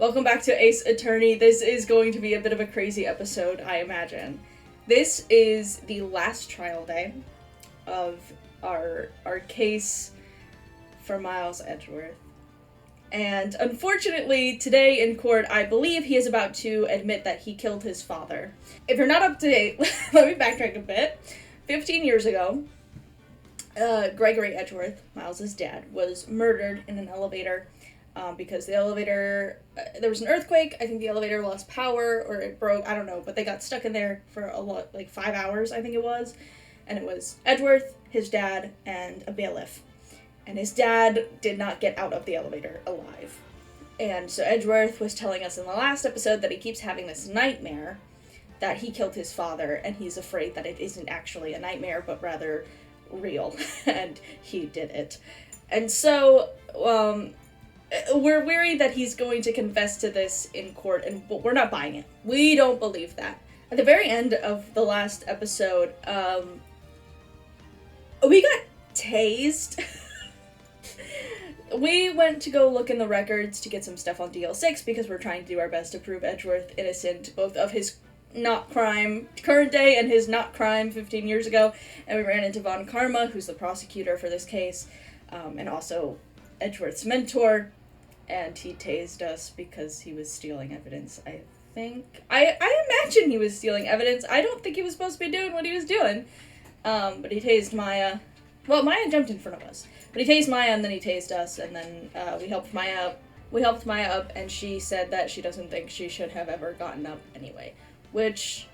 Welcome back to Ace Attorney. This is going to be a bit of a crazy episode, I imagine. This is the last trial day of our case for Miles Edgeworth. And unfortunately, today in court, I believe he is about to admit that he killed his father. If you're not up to date, let me backtrack a bit. 15 years ago, Gregory Edgeworth, Miles' dad, was murdered in an elevator because the elevator, there was an earthquake. I think the elevator lost power or it broke, I don't know, but they got stuck in there for a lot, like 5 hours, I think it was. And it was Edgeworth, his dad, and a bailiff. And his dad did not get out of the elevator alive. And so Edgeworth was telling us in the last episode that he keeps having this nightmare that he killed his father, and he's afraid that it isn't actually a nightmare, but rather real, and he did it. And so, we're worried that he's going to confess to this in court, but we're not buying it. We don't believe that. At the very end of the last episode, we got tased. We went to go look in the records to get some stuff on DL6 because we're trying to do our best to prove Edgeworth innocent, both of his not crime current day and his not crime 15 years ago. And we ran into Von Karma, who's the prosecutor for this case, and also Edgeworth's mentor, and he tased us because he was stealing evidence, I think. I imagine he was stealing evidence. I don't think he was supposed to be doing what he was doing. But he tased Maya. Well, Maya jumped in front of us. But he tased Maya, and then he tased us, and then we helped Maya up. We helped Maya up, and she said that she doesn't think she should have ever gotten up anyway. Which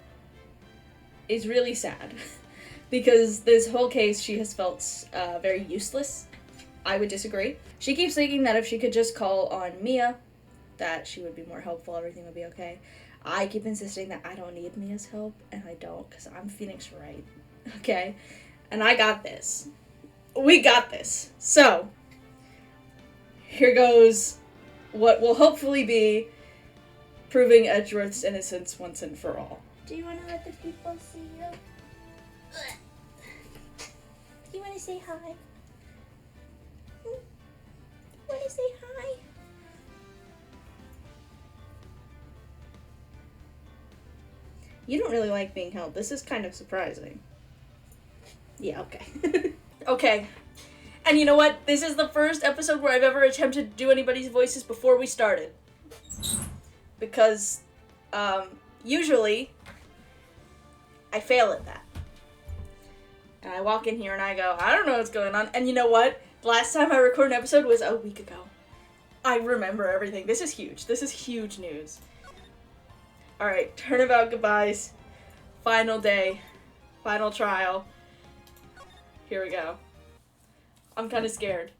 is really sad. Because this whole case, she has felt very useless. I would disagree. She keeps thinking that if she could just call on Mia, that she would be more helpful, everything would be okay. I keep insisting that I don't need Mia's help, and I don't, because I'm Phoenix Wright. Okay? And I got this. We got this. So, here goes what will hopefully be proving Edgeworth's innocence once and for all. Do you want to let the people see you? Do you want to say hi? Want to say hi? You don't really like being held. This is kind of surprising. Yeah, okay. Okay. And you know what? This is the first episode where I've ever attempted to do anybody's voices before we started. Because, usually, I fail at that. And I walk in here and I go, I don't know what's going on. And you know what? The last time I recorded an episode was a week ago. I remember everything. This is huge. This is huge news. Alright, turnabout goodbyes. Final day. Final trial. Here we go. I'm kind of scared.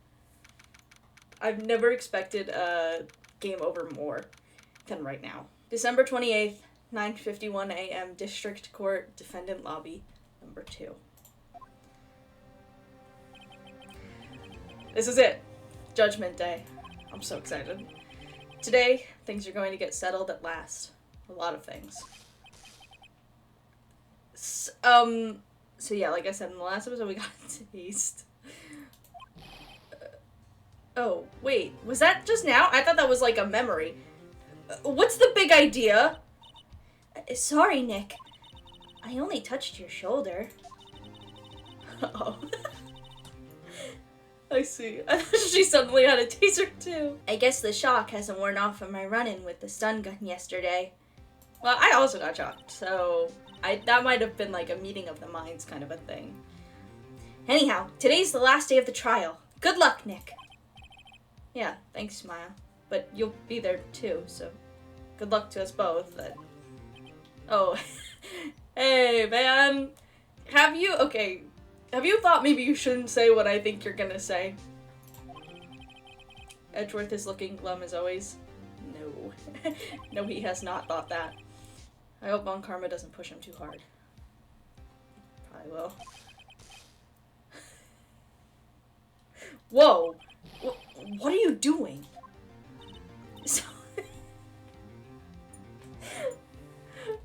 I've never expected a game over more than right now. December 28th, 9:51 a.m. District Court, Defendant Lobby, number 2. This is it. Judgment Day. I'm so excited. Today, things are going to get settled at last. A lot of things. So yeah, like I said, in the last episode we got a taste. Oh, wait. Was that just now? I thought that was like a memory. What's the big idea? Sorry, Nick. I only touched your shoulder. Oh. I see. I thought she suddenly had a taser too. I guess the shock hasn't worn off from my run-in with the stun gun yesterday. Well, I also got shocked, so that might have been like a meeting of the minds kind of a thing. Anyhow, today's the last day of the trial. Good luck, Nick. Yeah, thanks, Maya. But you'll be there too, so good luck to us both. Oh, hey, man. Have you thought maybe you shouldn't say what I think you're gonna say? Edgeworth is looking glum as always. No. No, he has not thought that. I hope Von Karma doesn't push him too hard. Probably will. Whoa! What are you doing?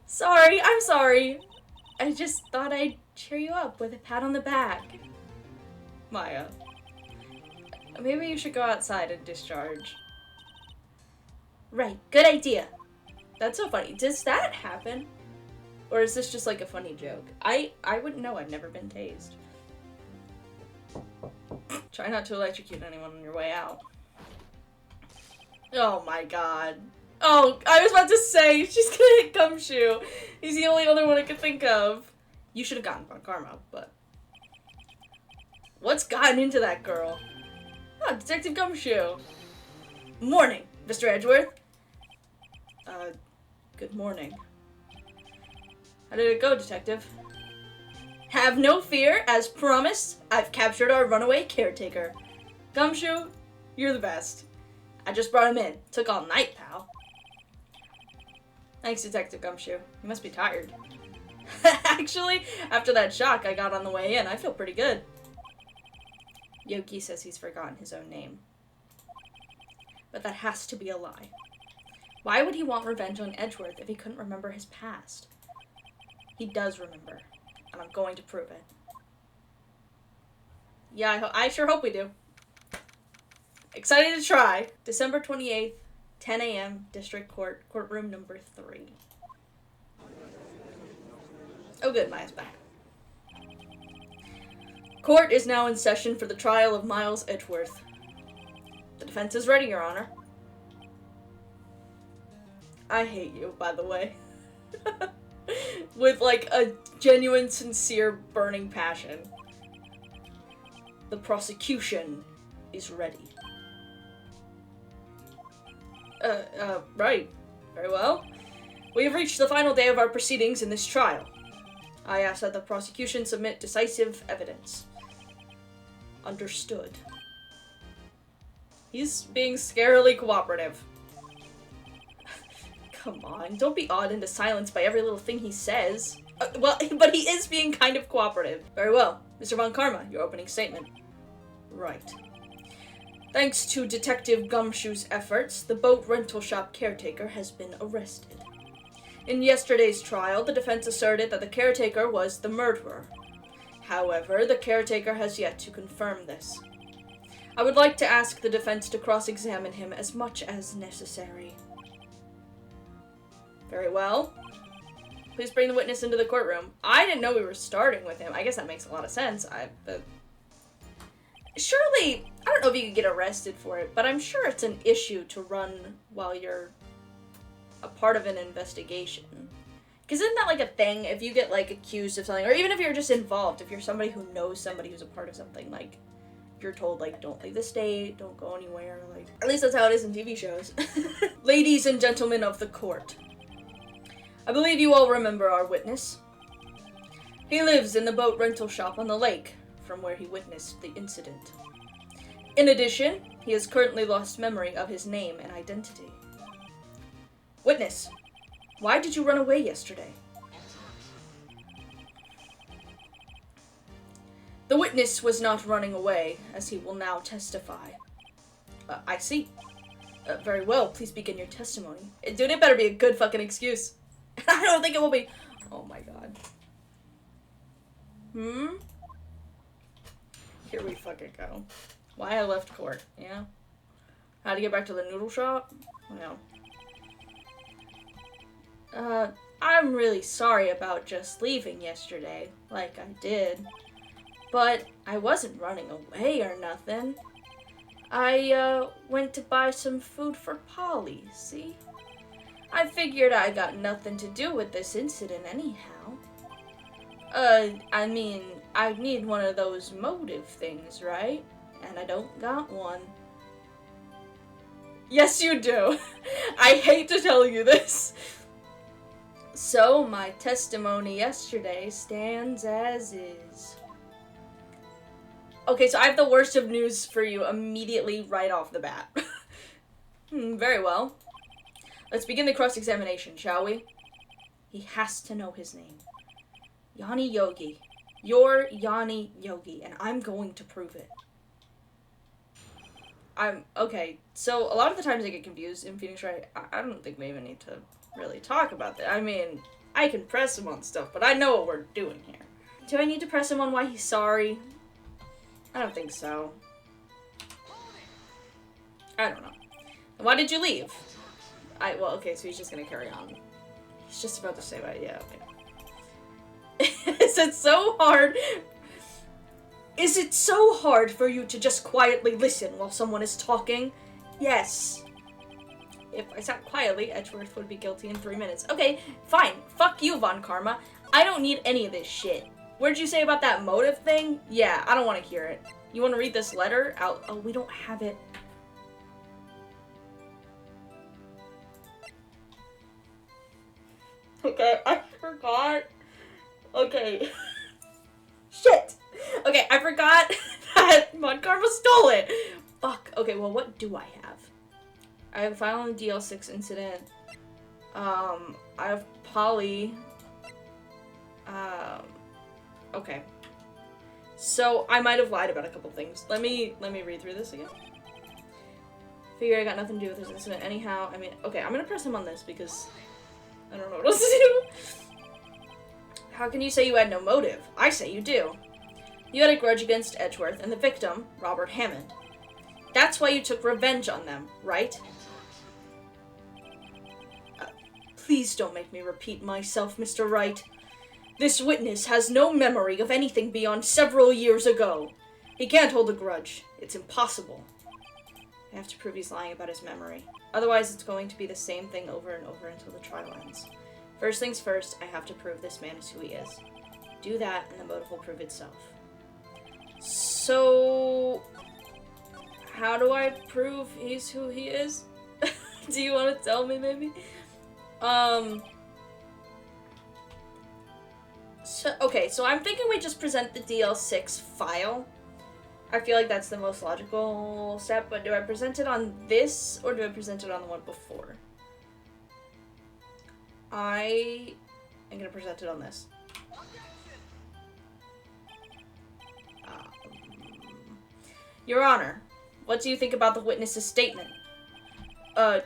Sorry, I'm sorry. I just thought I'd cheer you up with a pat on the back. Maya. Maybe you should go outside and discharge. Right, good idea. That's so funny. Does that happen? Or is this just like a funny joke? I wouldn't know. I've never been tased. Try not to electrocute anyone on your way out. Oh my god. Oh, I was about to say, she's gonna hit Gumshoe. He's the only other one I could think of. You should have gotten Von Karma, but... What's gotten into that girl? Oh, Detective Gumshoe. Morning, Mr. Edgeworth. Good morning. How did it go, Detective? Have no fear, as promised, I've captured our runaway caretaker. Gumshoe, you're the best. I just brought him in. Took all night, pal. Thanks, Detective Gumshoe. You must be tired. Actually, after that shock I got on the way in, I feel pretty good. Yogi says he's forgotten his own name. But that has to be a lie. Why would he want revenge on Edgeworth if he couldn't remember his past? He does remember, and I'm going to prove it. Yeah, I sure hope we do. Excited to try. December 28th, 10 a.m., District Court, courtroom number 3. Oh good, Maya's back. Court is now in session for the trial of Miles Edgeworth. The defense is ready, Your Honor. I hate you, by the way. With, like, a genuine, sincere, burning passion. The prosecution is ready. Right. Very well. We have reached the final day of our proceedings in this trial. I ask that the prosecution submit decisive evidence. Understood. He's being scarily cooperative. Come on, don't be awed into silence by every little thing he says. Well, but he is being kind of cooperative. Very well. Mr. Von Karma, your opening statement. Right. Thanks to Detective Gumshoe's efforts, the boat rental shop caretaker has been arrested. In yesterday's trial, the defense asserted that the caretaker was the murderer. However, the caretaker has yet to confirm this. I would like to ask the defense to cross-examine him as much as necessary. Very well. Please bring the witness into the courtroom. I didn't know we were starting with him. I guess that makes a lot of sense. Surely, I don't know if you could get arrested for it, but I'm sure it's an issue to run while you're a part of an investigation. Because isn't that like a thing? If you get like accused of something, or even if you're just involved, if you're somebody who knows somebody who's a part of something, like, you're told, like, don't leave the state, don't go anywhere, like, at least that's how it is in TV shows. Ladies and gentlemen of the court, I believe you all remember our witness. He lives in the boat rental shop on the lake, from where he witnessed the incident. In addition, he has currently lost memory of his name and identity. Witness, why did you run away yesterday? The witness was not running away, as he will now testify. I see. Very well, please begin your testimony. Dude, it better be a good fucking excuse. I don't think it will be. Oh my god. Here we fucking go. Why I left court, yeah? How to get back to the noodle shop? No. I'm really sorry about just leaving yesterday, like I did. But I wasn't running away or nothing. I, went to buy some food for Polly, see? I figured I got nothing to do with this incident anyhow. I mean, I need one of those motive things, right? And I don't got one. Yes, you do. I hate to tell you this. So, my testimony yesterday stands as is. Okay, so I have the worst of news for you immediately right off the bat. Very well. Let's begin the cross-examination, shall we? He has to know his name. Yanni Yogi. You're Yanni Yogi, and I'm going to prove it. Okay, so a lot of the times I get confused in Phoenix Wright. I don't think we even need to really talk about that. I mean, I can press him on stuff, but I know what we're doing here. Do I need to press him on why he's sorry? I don't think so. I don't know. Why did you leave? Well, okay, so he's just gonna carry on. He's just about to say that, yeah, okay. Is it so hard? Is it so hard for you to just quietly listen while someone is talking? Yes. If I sat quietly, Edgeworth would be guilty in 3 minutes. Okay, fine. Fuck you, Von Karma. I don't need any of this shit. What did you say about that motive thing? Yeah, I don't want to hear it. You want to read this letter? Oh, we don't have it. Okay, I forgot. Okay. Shit! Okay, I forgot that Von Karma stole it! Fuck. Okay, well, what do I have? I have a file on the DL6 incident. I have Polly. Okay. So, I might have lied about a couple things. Let me read through this again. Figure I got nothing to do with this incident anyhow. I mean, okay, I'm gonna press him on this because I don't know what else to do. How can you say you had no motive? I say you do. You had a grudge against Edgeworth and the victim, Robert Hammond. That's why you took revenge on them, right? Please don't make me repeat myself, Mr. Wright. This witness has no memory of anything beyond several years ago. He can't hold a grudge. It's impossible. I have to prove he's lying about his memory. Otherwise, it's going to be the same thing over and over until the trial ends. First things first, I have to prove this man is who he is. Do that, and the motive will prove itself. So, how do I prove he's who he is? Do you want to tell me, maybe? So I'm thinking we just present the DL6 file. I feel like that's the most logical step, but do I present it on this, or do I present it on the one before? I am going to present it on this. Your Honor, what do you think about the witness's statement? I'm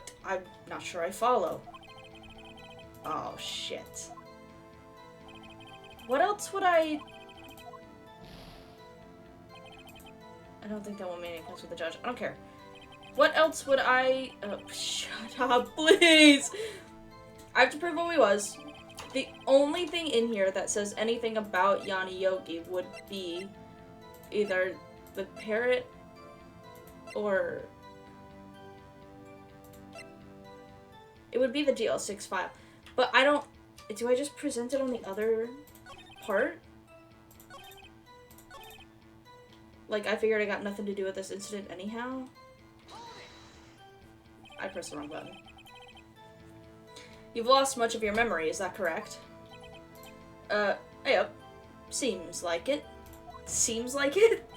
not sure I follow. Oh, shit. What else would I don't think that will make any sense with the judge. I don't care. What else would I... Oh, shut up, please! I have to prove who he was. The only thing in here that says anything about Yanni Yogi would be either the parrot or... It would be the DL6 file. But I don't... Do I just present it on the other part? Like, I figured I got nothing to do with this incident anyhow. I pressed the wrong button. You've lost much of your memory, is that correct? Yep. Seems like it. Seems like it?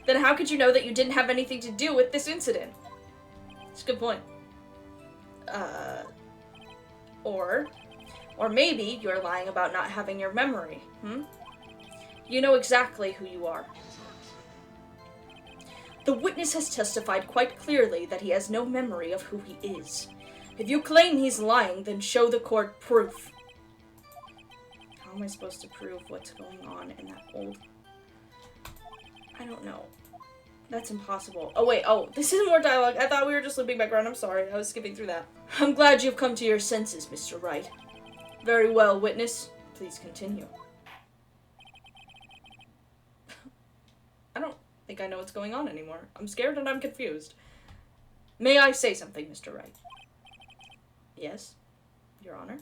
Then how could you know that you didn't have anything to do with this incident? It's a good point. Or maybe you're lying about not having your memory, You know exactly who you are. The witness has testified quite clearly that he has no memory of who he is. If you claim he's lying, then show the court proof. How am I supposed to prove what's going on in that old... I don't know. That's impossible. Oh, wait. Oh, this is more dialogue. I thought we were just looping background. I'm sorry. I was skipping through that. I'm glad you've come to your senses, Mr. Wright. Very well, witness. Please continue. I don't think I know what's going on anymore. I'm scared and I'm confused. May I say something, Mr. Wright? Yes, Your Honor.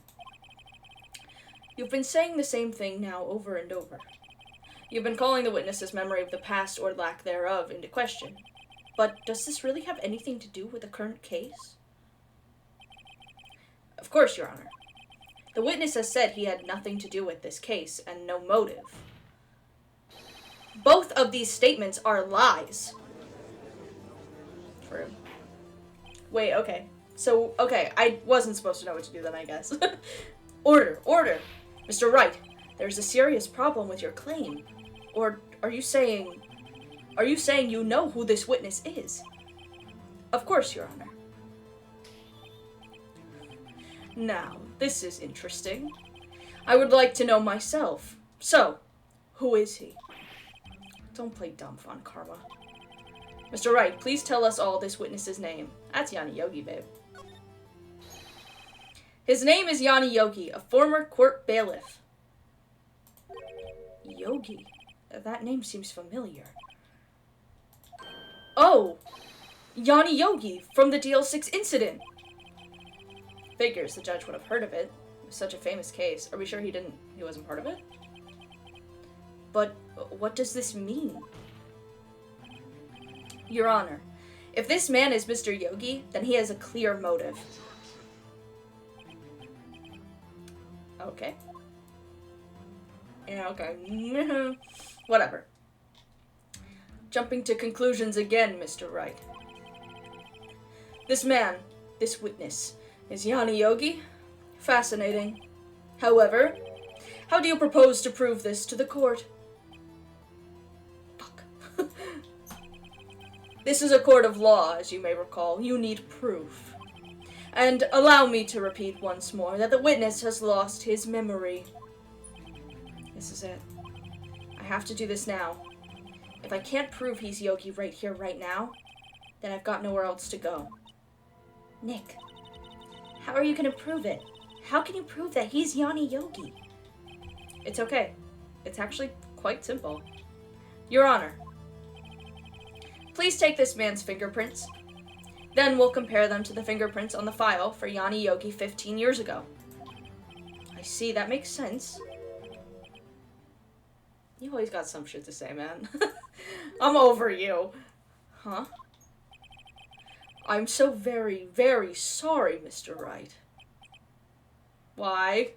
You've been saying the same thing now over and over. You've been calling the witness's memory of the past or lack thereof into question. But does this really have anything to do with the current case? Of course, Your Honor. The witness has said he had nothing to do with this case and no motive. Both of these statements are lies. True. Wait, okay. So, okay, I wasn't supposed to know what to do then, I guess. Order, order! Mr. Wright, there's a serious problem with your claim. Or are you saying you know who this witness is? Of course, Your Honor. Now, this is interesting. I would like to know myself. So, who is he? Don't play dumb, Von Karma. Mr. Wright, please tell us all this witness's name. That's Yanni Yogi, babe. His name is Yanni Yogi, a former court bailiff. Yogi? That name seems familiar. Oh! Yanni Yogi, from the DL6 incident! Figures the judge would have heard of it. It was such a famous case. Are we sure he wasn't part of it? But what does this mean? Your Honor, if this man is Mr. Yogi, then he has a clear motive. Okay. Yeah, okay. Whatever. Jumping to conclusions again, Mr. Wright. This man, this witness, is Yanni Yogi? Fascinating. However, how do you propose to prove this to the court? Fuck. This is a court of law, as you may recall. You need proof. And allow me to repeat once more that the witness has lost his memory. This is it. I have to do this now. If I can't prove he's Yogi right here, right now, then I've got nowhere else to go. Nick, how are you going to prove it? How can you prove that he's Yanni Yogi? It's okay. It's actually quite simple. Your Honor, please take this man's fingerprints. Then we'll compare them to the fingerprints on the file for Yanni Yogi 15 years ago. I see, that makes sense. You always got some shit to say, man. I'm over you. Huh? I'm so very, very sorry, Mr. Wright. Why?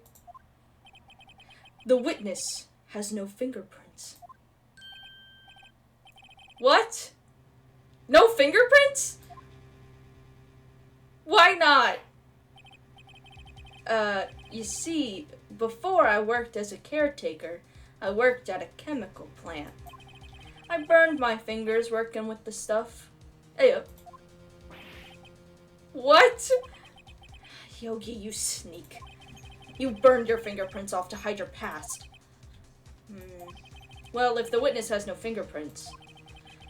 The witness has no fingerprints. What? No fingerprints? Why not? You see, before I worked as a caretaker, I worked at a chemical plant. I burned my fingers working with the stuff. Hey, what? Yogi, you sneak. You burned your fingerprints off to hide your past. Well, if the witness has no fingerprints,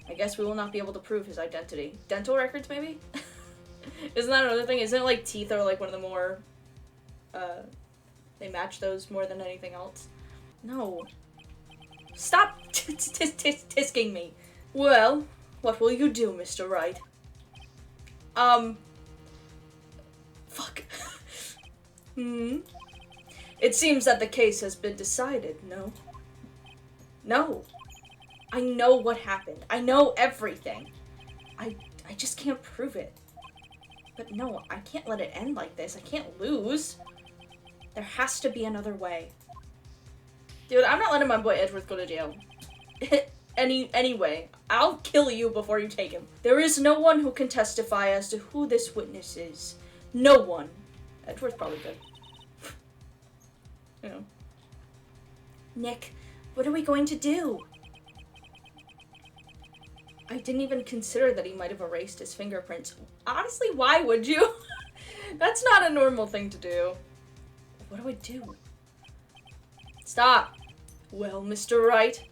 I guess we will not be able to prove his identity. Dental records, maybe? Isn't that another thing? Isn't it like teeth are like one of the more, they match those more than anything else? No. Stop tisking me. Well, what will you do, Mr. Wright? Fuck. It seems that the case has been decided, no? No. I know what happened. I know everything. I just can't prove it. But no, I can't let it end like this. I can't lose. There has to be another way. Dude, I'm not letting my boy Edgeworth go to jail. Anyway, I'll kill you before you take him. There is no one who can testify as to who this witness is. No one. Edgeworth's probably good. You know. Nick, what are we going to do? I didn't even consider that he might have erased his fingerprints. Honestly, why would you? That's not a normal thing to do. What do I do? Stop. Well, Mr. Wright,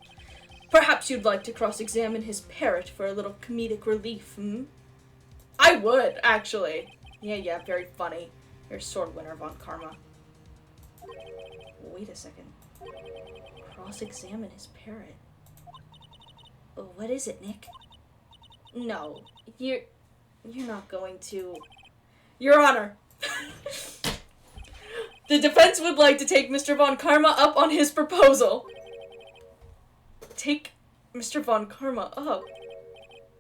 perhaps you'd like to cross-examine his parrot for a little comedic relief, I would, actually. Yeah, very funny. You're sword winner, Von Karma. Wait a second. Cross-examine his parrot. What is it, Nick? No, you're not going to... Your Honor! The defense would like to take Mr. Von Karma up on his proposal. Take Mr. Von Karma up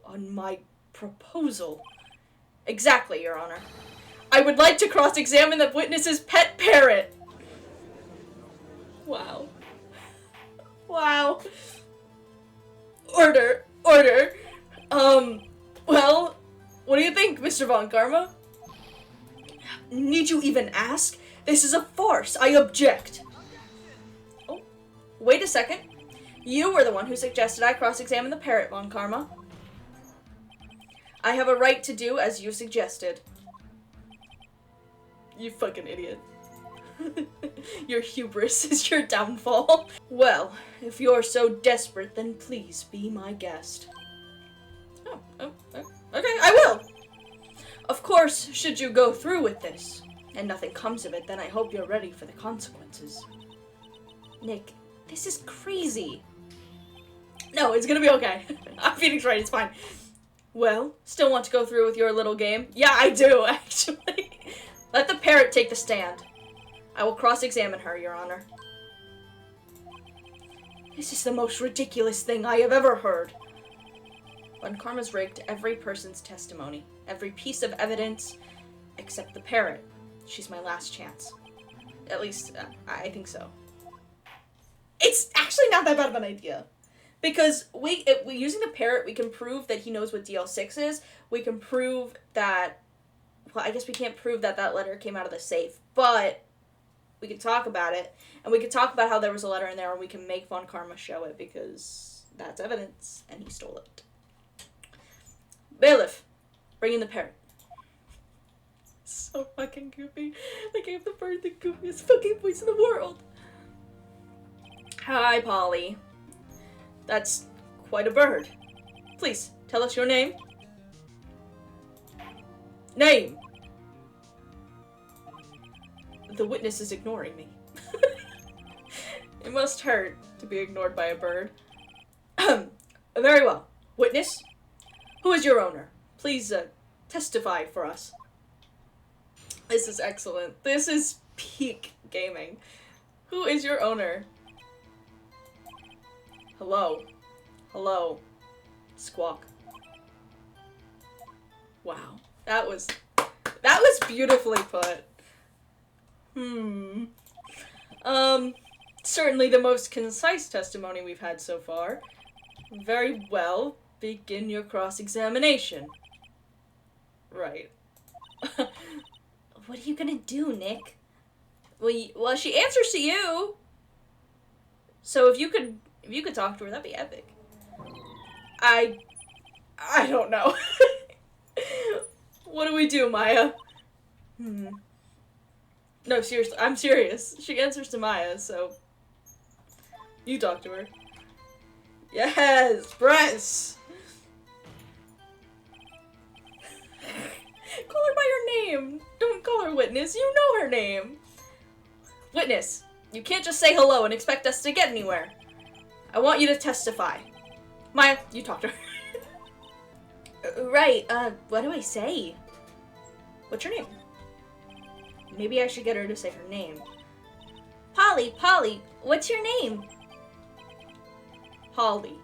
on my proposal? Exactly, Your Honor. I would like to cross-examine the witness's pet parrot. Wow. Wow. Order. Well, what do you think, Mr. Von Karma? Need you even ask? This is a farce. I object. Oh, wait a second. You were the one who suggested I cross-examine the parrot, Von Karma. I have a right to do as you suggested. You fucking idiot. Your hubris is your downfall. Well, if you're so desperate, then please be my guest. Okay, I will. Of course, should you go through with this, and nothing comes of it, then I hope you're ready for the consequences. Nick, this is crazy. No, it's gonna be okay. I'm Phoenix Wright, it's fine. Well, still want to go through with your little game? Yeah, I do, actually. Let the parrot take the stand. I will cross-examine her, Your Honor. This is the most ridiculous thing I have ever heard. Von Karma's rigged every person's testimony, every piece of evidence, except the parrot. She's my last chance. At least, I think so. It's actually not that bad of an idea. Because we using the parrot, we can prove that he knows what DL6 is. We can prove that, well, I guess we can't prove that that letter came out of the safe, but we can talk about it, and we can talk about how there was a letter in there, and we can make Von Karma show it, because that's evidence, and he stole it. Bailiff, bring in the parrot. So fucking goofy. I gave the bird the goofiest fucking voice in the world. Hi, Polly. That's quite a bird. Please, tell us your name. Name! The witness is ignoring me. It must hurt to be ignored by a bird. Very well. Witness, who is your owner? Please, testify for us. This is excellent. This is peak gaming. Who is your owner? Hello. Hello. Squawk. Wow. That was beautifully put. Certainly the most concise testimony we've had so far. Very well. Begin your cross-examination. Right. What are you gonna do, Nick? Well, she answers to you. So if you could talk to her, that'd be epic. I don't know. What do we do, Maya? No, seriously, I'm serious. She answers to Maya, so you talk to her. Yes, press. Call her by her name. Don't call her Witness. You know her name. Witness, you can't just say hello and expect us to get anywhere. I want you to testify. Maya, you talk to her. Right, what do I say? What's your name? Maybe I should get her to say her name. Polly, what's your name? Polly.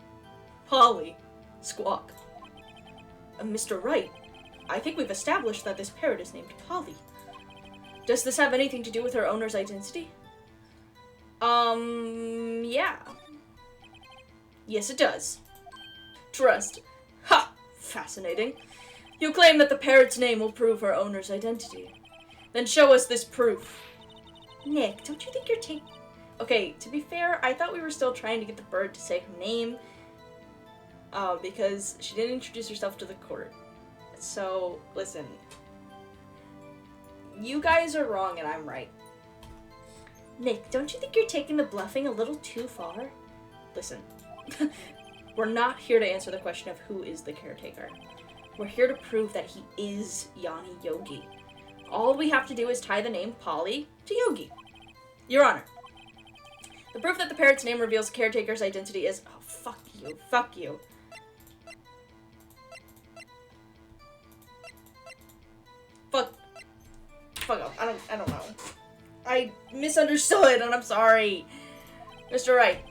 Squawk. Mr. Wright, I think we've established that this parrot is named Polly. Does this have anything to do with her owner's identity? Yeah. Yes, it does. Trust. Ha! Fascinating. You claim that the parrot's name will prove her owner's identity. Then show us this proof. Nick, don't you think you're taking... Okay, to be fair, I thought we were still trying to get the bird to say her name. Because she didn't introduce herself to the court. So, listen. You guys are wrong and I'm right. Nick, don't you think you're taking the bluffing a little too far? Listen. We're not here to answer the question of who is the caretaker. We're here to prove that he is Yanni Yogi. All we have to do is tie the name Polly to Yogi. Your Honor, the proof that the parrot's name reveals the caretaker's identity is... Oh, fuck you. Fuck you. Fuck off. I don't know. I misunderstood and I'm sorry. Mr. Wright,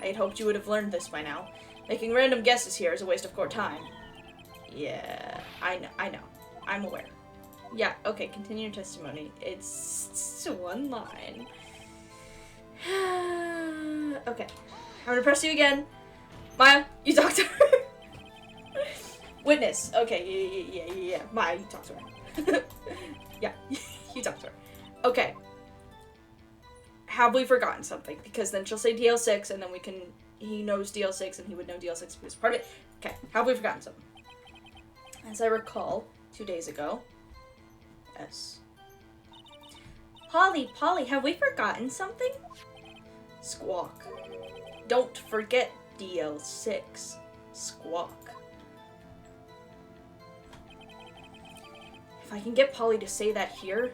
I had hoped you would have learned this by now. Making random guesses here is a waste of court time. Yeah, I know. I'm aware. Yeah, okay, continue your testimony. It's one line. Okay, I'm gonna press you again. Maya, you talk to her. Witness. Okay, yeah. Maya, you talk to her. Yeah, you talk to her. Okay. Have we forgotten something? Because then she'll say DL6, and then he knows DL6, and he would know DL6 because part of it. Okay, have we forgotten something? As I recall, 2 days ago. Yes. Polly, have we forgotten something? Squawk. Don't forget DL6. Squawk. If I can get Polly to say that here,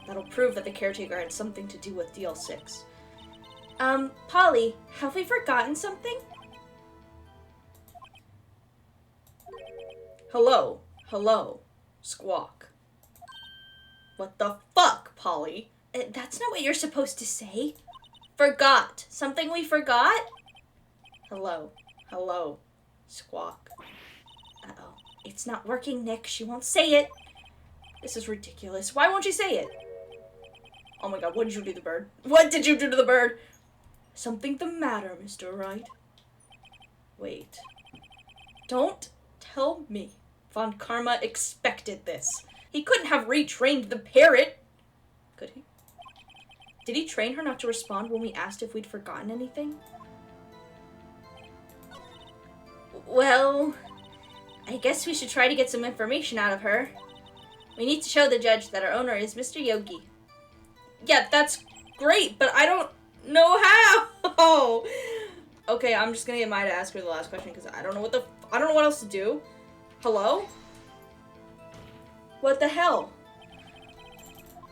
That'll prove that the caretaker had something to do with DL6. Polly, have we forgotten something? Hello. Hello. Squawk. What the fuck, Polly? That's not what you're supposed to say. Forgot. Something we forgot? Hello. Hello. Squawk. Uh-oh. It's not working, Nick. She won't say it. This is ridiculous. Why won't you say it? Oh my god, what did you do to the bird? What did you do to the bird? Something the matter, Mr. Wright? Wait. Don't tell me Von Karma expected this. He couldn't have retrained the parrot. Could he? Did he train her not to respond when we asked if we'd forgotten anything? Well, I guess we should try to get some information out of her. We need to show the judge that our owner is Mr. Yogi. Yeah, that's great, but I don't know how. Okay, I'm just gonna get Maya to ask her the last question because I don't know what else to do. Hello? What the hell?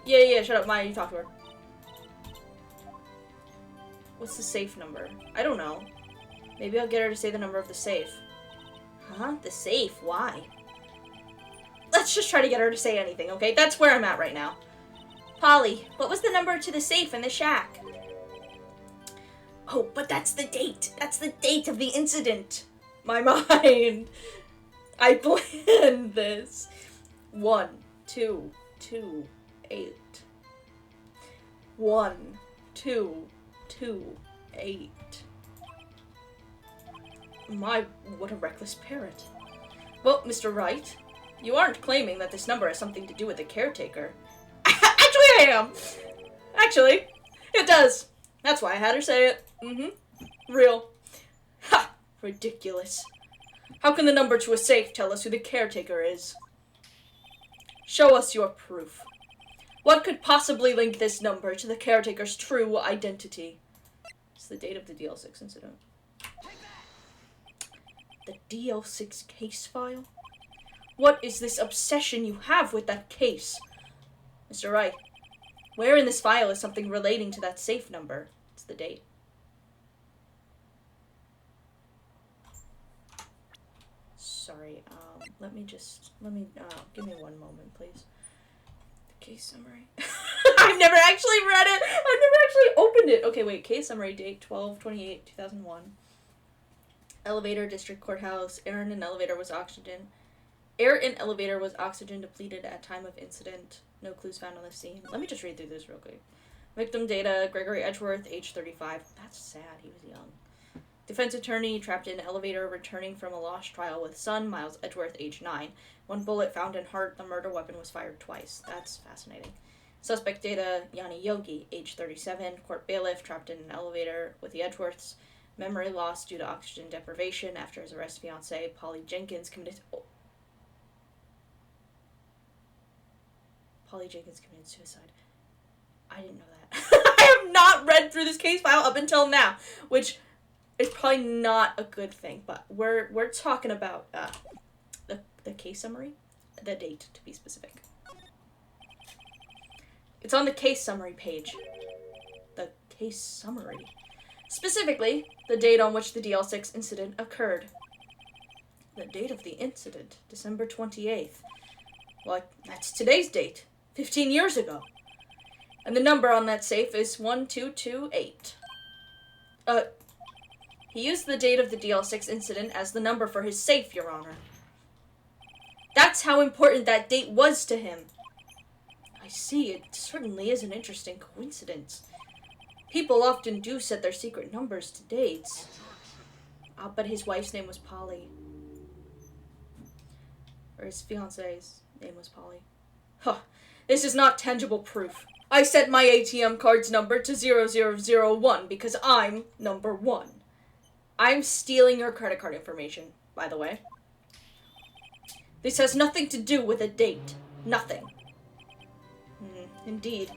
Yeah, shut up, Maya, you talk to her. What's the safe number? I don't know. Maybe I'll get her to say the number of the safe. Huh? The safe? Why? Let's just try to get her to say anything, okay? That's where I'm at right now. Polly, what was the number to the safe in the shack? Oh, but that's the date. That's the date of the incident. My mind. I planned this. 1, 2, 2, 8. 1, 2, 2, 8. My, what a reckless parrot. Well, Mr. Wright, you aren't claiming that this number has something to do with the caretaker. Actually, I am. Actually, it does. That's why I had her say it. Real. Ha! Ridiculous. How can the number to a safe tell us who the caretaker is? Show us your proof. What could possibly link this number to the caretaker's true identity? It's the date of the DL6 incident. The DL6 case file? What is this obsession you have with that case? Mr. Wright, where in this file is something relating to that safe number? It's the date. Sorry, give me one moment, please. The case summary. I've never actually read it! I've never actually opened it! Okay, wait, case summary, date 12/28/2001. Elevator, District Courthouse. Air in elevator was oxygen depleted at time of incident. No clues found on the scene. Let me just read through this real quick. Victim data, Gregory Edgeworth, age 35. That's sad, he was young. Defense attorney trapped in elevator returning from a lost trial with son, Miles Edgeworth, age 9. One bullet found in heart. The murder weapon was fired twice. That's fascinating. Suspect data, Yanni Yogi, age 37. Court bailiff trapped in an elevator with the Edgeworths. Memory loss due to oxygen deprivation after his arrest. Fiancée Polly Jenkins committed suicide. I didn't know that. I have not read through this case file up until now, which is probably not a good thing. But we're talking about the case summary, the date to be specific. It's on the case summary page. The case summary. Specifically, the date on which the DL6 incident occurred. The date of the incident, December 28th. Well, that's today's date, 15 years ago. And the number on that safe is 1228. He used the date of the DL6 incident as the number for his safe, Your Honor. That's how important that date was to him. I see, it certainly is an interesting coincidence. People often do set their secret numbers to dates. But his wife's name was Polly. Or his fiancée's name was Polly. Huh. This is not tangible proof. I set my ATM card's number to 0001 because I'm number 1. I'm stealing your credit card information, by the way. This has nothing to do with a date. Nothing. Indeed.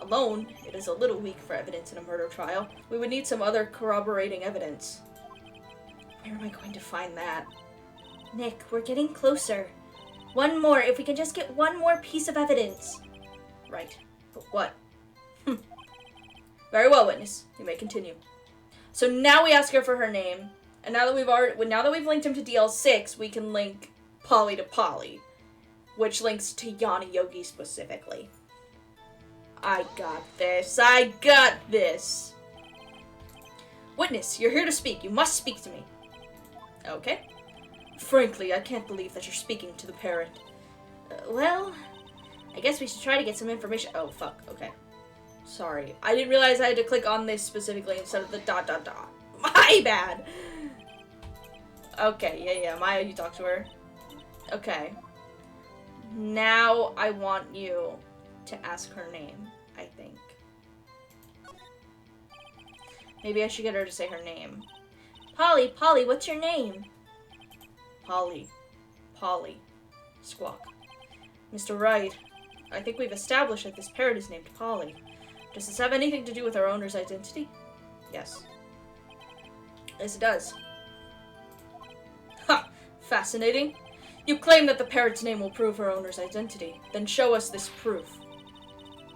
Alone, it is a little weak for evidence in a murder trial. We would need some other corroborating evidence. Where am I going to find that? Nick, we're getting closer. One more, if we can just get one more piece of evidence. Right. But what? Very well, witness. You may continue. So now we ask her for her name, and now that we've linked him to DL6, we can link Polly to Polly, which links to Yanni Yogi specifically. I got this. I got this. Witness, you're here to speak. You must speak to me. Okay. Frankly, I can't believe that you're speaking to the parrot. Well, I guess we should try to get some information. Oh, fuck. Okay. Sorry. I didn't realize I had to click on this specifically instead of the ... My bad! Okay, yeah. Maya, you talk to her. Okay. Now I want you to ask her name, I think. Maybe I should get her to say her name. Polly, what's your name? Polly. Squawk. Mr. Wright, I think we've established that this parrot is named Polly. Does this have anything to do with our owner's identity? Yes. Yes, it does. Ha! Fascinating. You claim that the parrot's name will prove her owner's identity. Then show us this proof.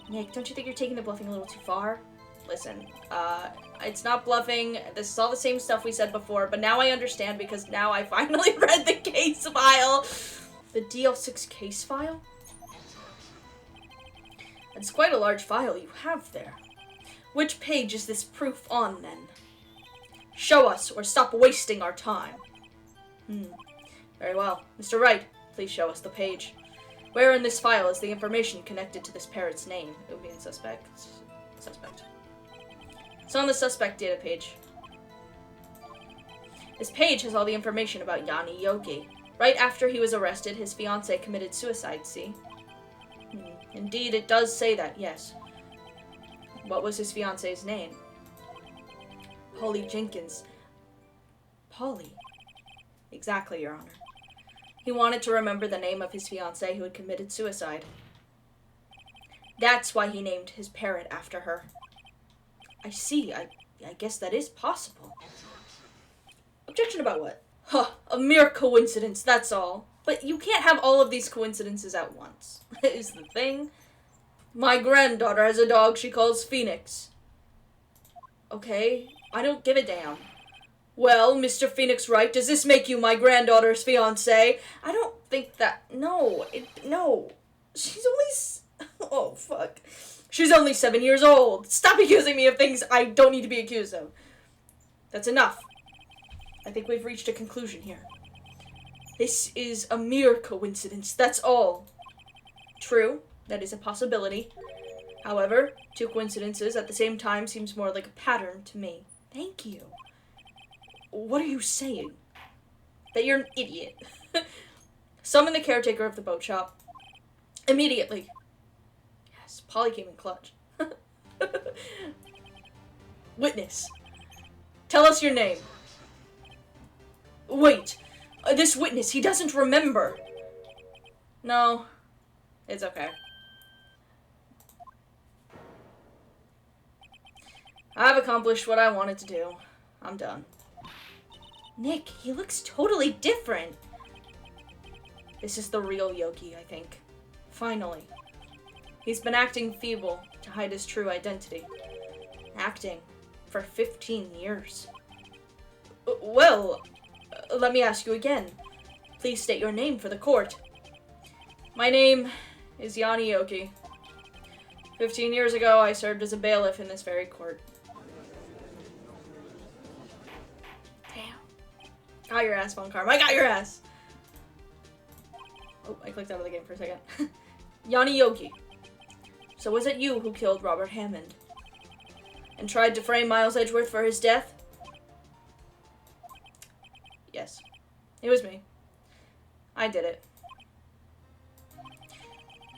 Nick, don't you think you're taking the bluffing a little too far? Listen, it's not bluffing. This is all the same stuff we said before, but now I understand because now I finally read the case file. The DL6 case file? It's quite a large file you have there. Which page is this proof on, then? Show us, or stop wasting our time. Very well. Mr. Wright, please show us the page. Where in this file is the information connected to this parrot's name? It would be in suspect. It's on the suspect data page. This page has all the information about Yanni Yogi. Right after he was arrested, his fiancée committed suicide, see? Indeed, it does say that, yes. What was his fiancée's name? Polly Jenkins. Polly? Exactly, Your Honor. He wanted to remember the name of his fiancée who had committed suicide. That's why he named his parrot after her. I see. I guess that is possible. Objection about what? Huh, a mere coincidence, that's all. But you can't have all of these coincidences at once, is the thing. My granddaughter has a dog she calls Phoenix. Okay, I don't give a damn. Well, Mr. Phoenix Wright, does this make you my granddaughter's fiancé? I don't think that... No. She's only... Oh, fuck. She's only 7 years old. Stop accusing me of things I don't need to be accused of. That's enough. I think we've reached a conclusion here. This is a mere coincidence, that's all. True, that is a possibility. However, two coincidences at the same time seems more like a pattern to me. Thank you. What are you saying? That you're an idiot. Summon the caretaker of the boat shop. Immediately. Yes, Polly came in clutch. Witness. Tell us your name. Wait. This witness, he doesn't remember. No. It's okay. I've accomplished what I wanted to do. I'm done. Nick, he looks totally different. This is the real Yogi, I think. Finally. He's been acting feeble to hide his true identity. Acting for 15 years. Well, let me ask you again. Please state your name for the court. My name is Yanni Yogi. 15 years ago, I served as a bailiff in this very court. Damn. Got your ass, Von Karma. I got your ass! Oh, I clicked out of the game for a second. Yanni Yogi. So was it you who killed Robert Hammond? And tried to frame Miles Edgeworth for his death? Yes. It was me. I did it.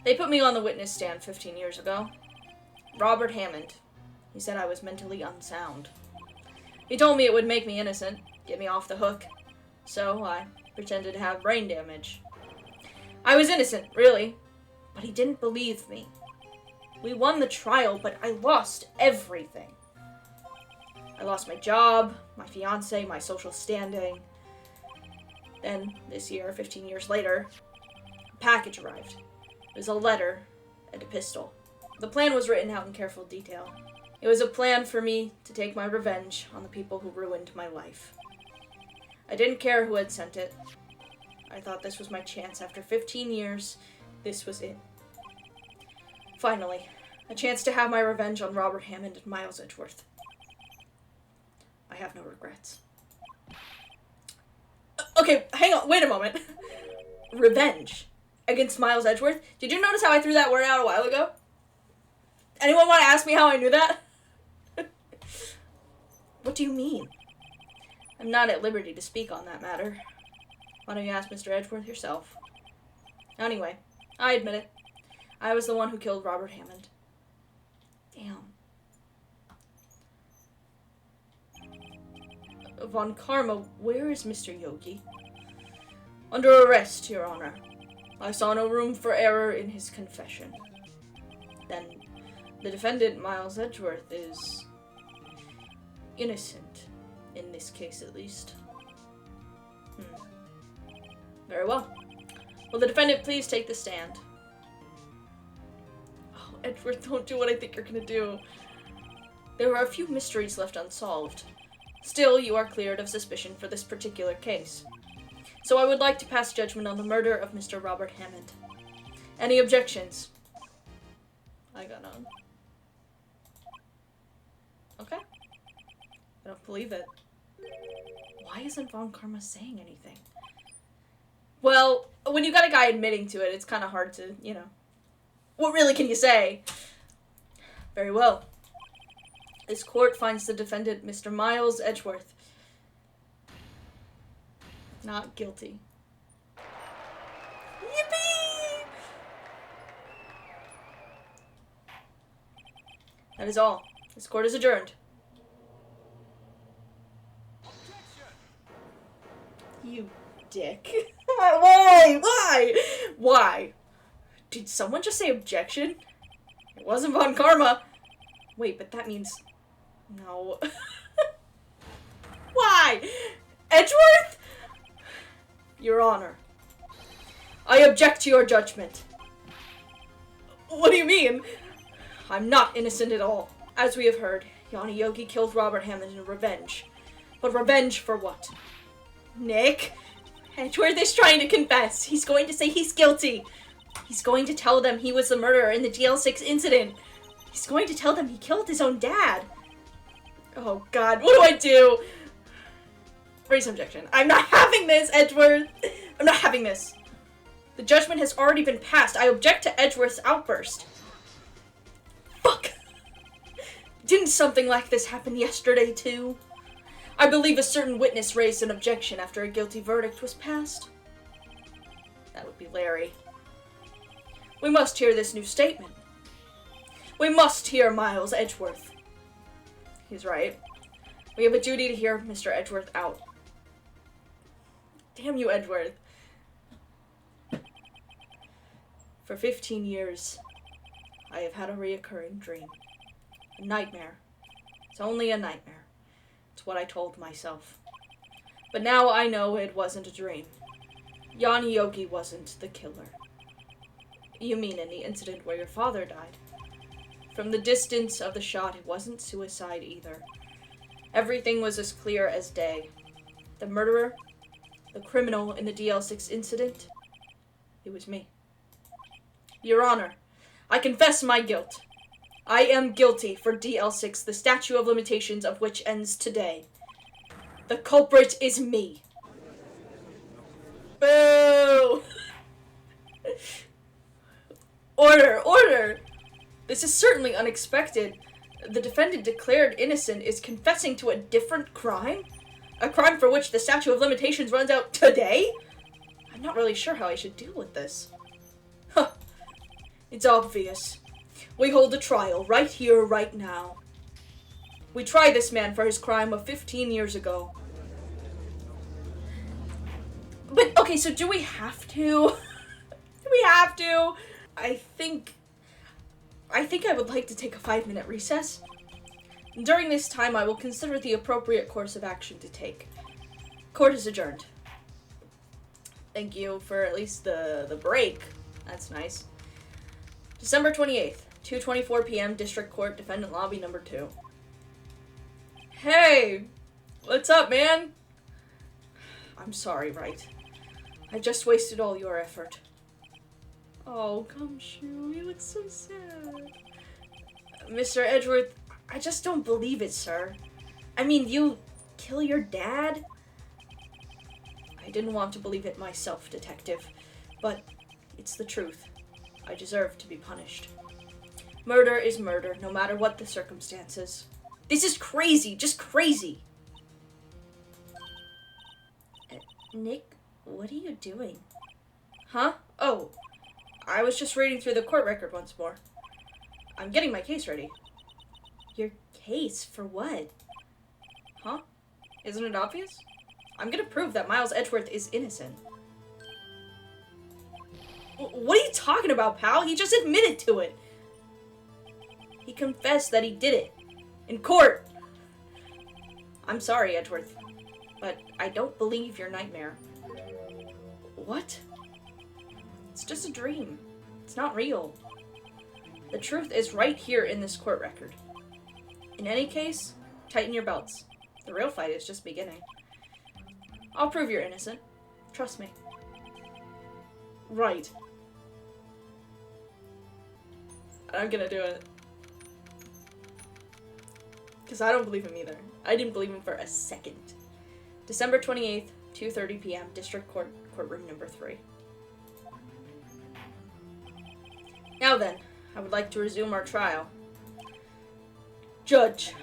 They put me on the witness stand 15 years ago. Robert Hammond. He said I was mentally unsound. He told me it would make me innocent, get me off the hook. So I pretended to have brain damage. I was innocent, really. But he didn't believe me. We won the trial, but I lost everything. I lost my job, my fiancé, my social standing. Then, this year, 15 years later, a package arrived. It was a letter and a pistol. The plan was written out in careful detail. It was a plan for me to take my revenge on the people who ruined my life. I didn't care who had sent it. I thought this was my chance. After 15 years, this was it. Finally, a chance to have my revenge on Robert Hammond and Miles Edgeworth. I have no regrets. Okay, hang on, wait a moment. Revenge against Miles Edgeworth? Did you notice how I threw that word out a while ago? Anyone want to ask me how I knew that? What do you mean? I'm not at liberty to speak on that matter. Why don't you ask Mr. Edgeworth yourself? Anyway, I admit it. I was the one who killed Robert Hammond. Damn. Von Karma, where is Mr. Yogi? Under arrest, Your Honor. I saw no room for error in his confession. Then, the defendant, Miles Edgeworth, is innocent, in this case at least. Very well. Will the defendant please take the stand? Oh, Edgeworth, don't do what I think you're gonna do. There are a few mysteries left unsolved. Still, you are cleared of suspicion for this particular case. So I would like to pass judgment on the murder of Mr. Robert Hammond. Any objections? I got none. Okay. I don't believe it. Why isn't Von Karma saying anything? Well, when you got a guy admitting to it, it's kind of hard to, you know. What really can you say? Very well. This court finds the defendant, Mr. Miles Edgeworth, not guilty. Yippee! That is all. This court is adjourned. You dick. Why? Why? Why? Did someone just say objection? It wasn't Von Karma. Wait, but that means... No. Why? Edgeworth? Your Honor, I object to your judgment. What do you mean? I'm not innocent at all. As we have heard, Yanni Yogi killed Robert Hammond in revenge. But revenge for what? Nick? Edgeworth is trying to confess. He's going to say he's guilty. He's going to tell them he was the murderer in the DL6 incident. He's going to tell them he killed his own dad. Oh God, what do I do? Raise objection. I'm not having this, Edgeworth. I'm not having this. The judgment has already been passed. I object to Edgeworth's outburst. Fuck. Didn't something like this happen yesterday, too? I believe a certain witness raised an objection after a guilty verdict was passed. That would be Larry. We must hear this new statement. We must hear Miles Edgeworth. He's right. We have a duty to hear Mr. Edgeworth out. Damn you, Edgeworth. For 15 years, I have had a reoccurring dream. A nightmare. It's only a nightmare. It's what I told myself. But now I know it wasn't a dream. Yanni Yogi wasn't the killer. You mean in the incident where your father died? From the distance of the shot, it wasn't suicide either. Everything was as clear as day. The murderer, the criminal in the DL6 incident, it was me. Your Honor, I confess my guilt. I am guilty for DL6, the statute of limitations of which ends today. The culprit is me. Boo! Order, order! This is certainly unexpected. The defendant declared innocent is confessing to a different crime? A crime for which the statute of limitations runs out today? I'm not really sure how I should deal with this. Huh. It's obvious. We hold a trial right here, right now. We try this man for his crime of 15 years ago. But, okay, so do we have to? Do we have to? I think I would like to take a 5-minute recess. During this time, I will consider the appropriate course of action to take. Court is adjourned. Thank you for at least the break. That's nice. December 28th, 2:24 p.m. District Court, Defendant Lobby number 2. Hey! What's up, man? I'm sorry, Wright. I just wasted all your effort. Oh, Gumshoe, you look so sad. Mr. Edgeworth, I just don't believe it, sir. I mean, you kill your dad? I didn't want to believe it myself, Detective, but it's the truth. I deserve to be punished. Murder is murder, no matter what the circumstances. This is crazy, just crazy. Nick, what are you doing? Huh? Oh, I was just reading through the court record once more. I'm getting my case ready. Your case? For what? Huh? Isn't it obvious? I'm gonna prove that Miles Edgeworth is innocent. What are you talking about, pal? He just admitted to it. He confessed that he did it. In court. I'm sorry, Edgeworth, but I don't believe your nightmare. What? It's just a dream. It's not real. The truth is right here in this court record. In any case, tighten your belts. The real fight is just beginning. I'll prove you're innocent. Trust me. Right. I'm gonna do it. Because I don't believe him either. I didn't believe him for a second. December 28th, 2:30 p.m., District Court, courtroom number 3. Now then, I would like to resume our trial. Judge,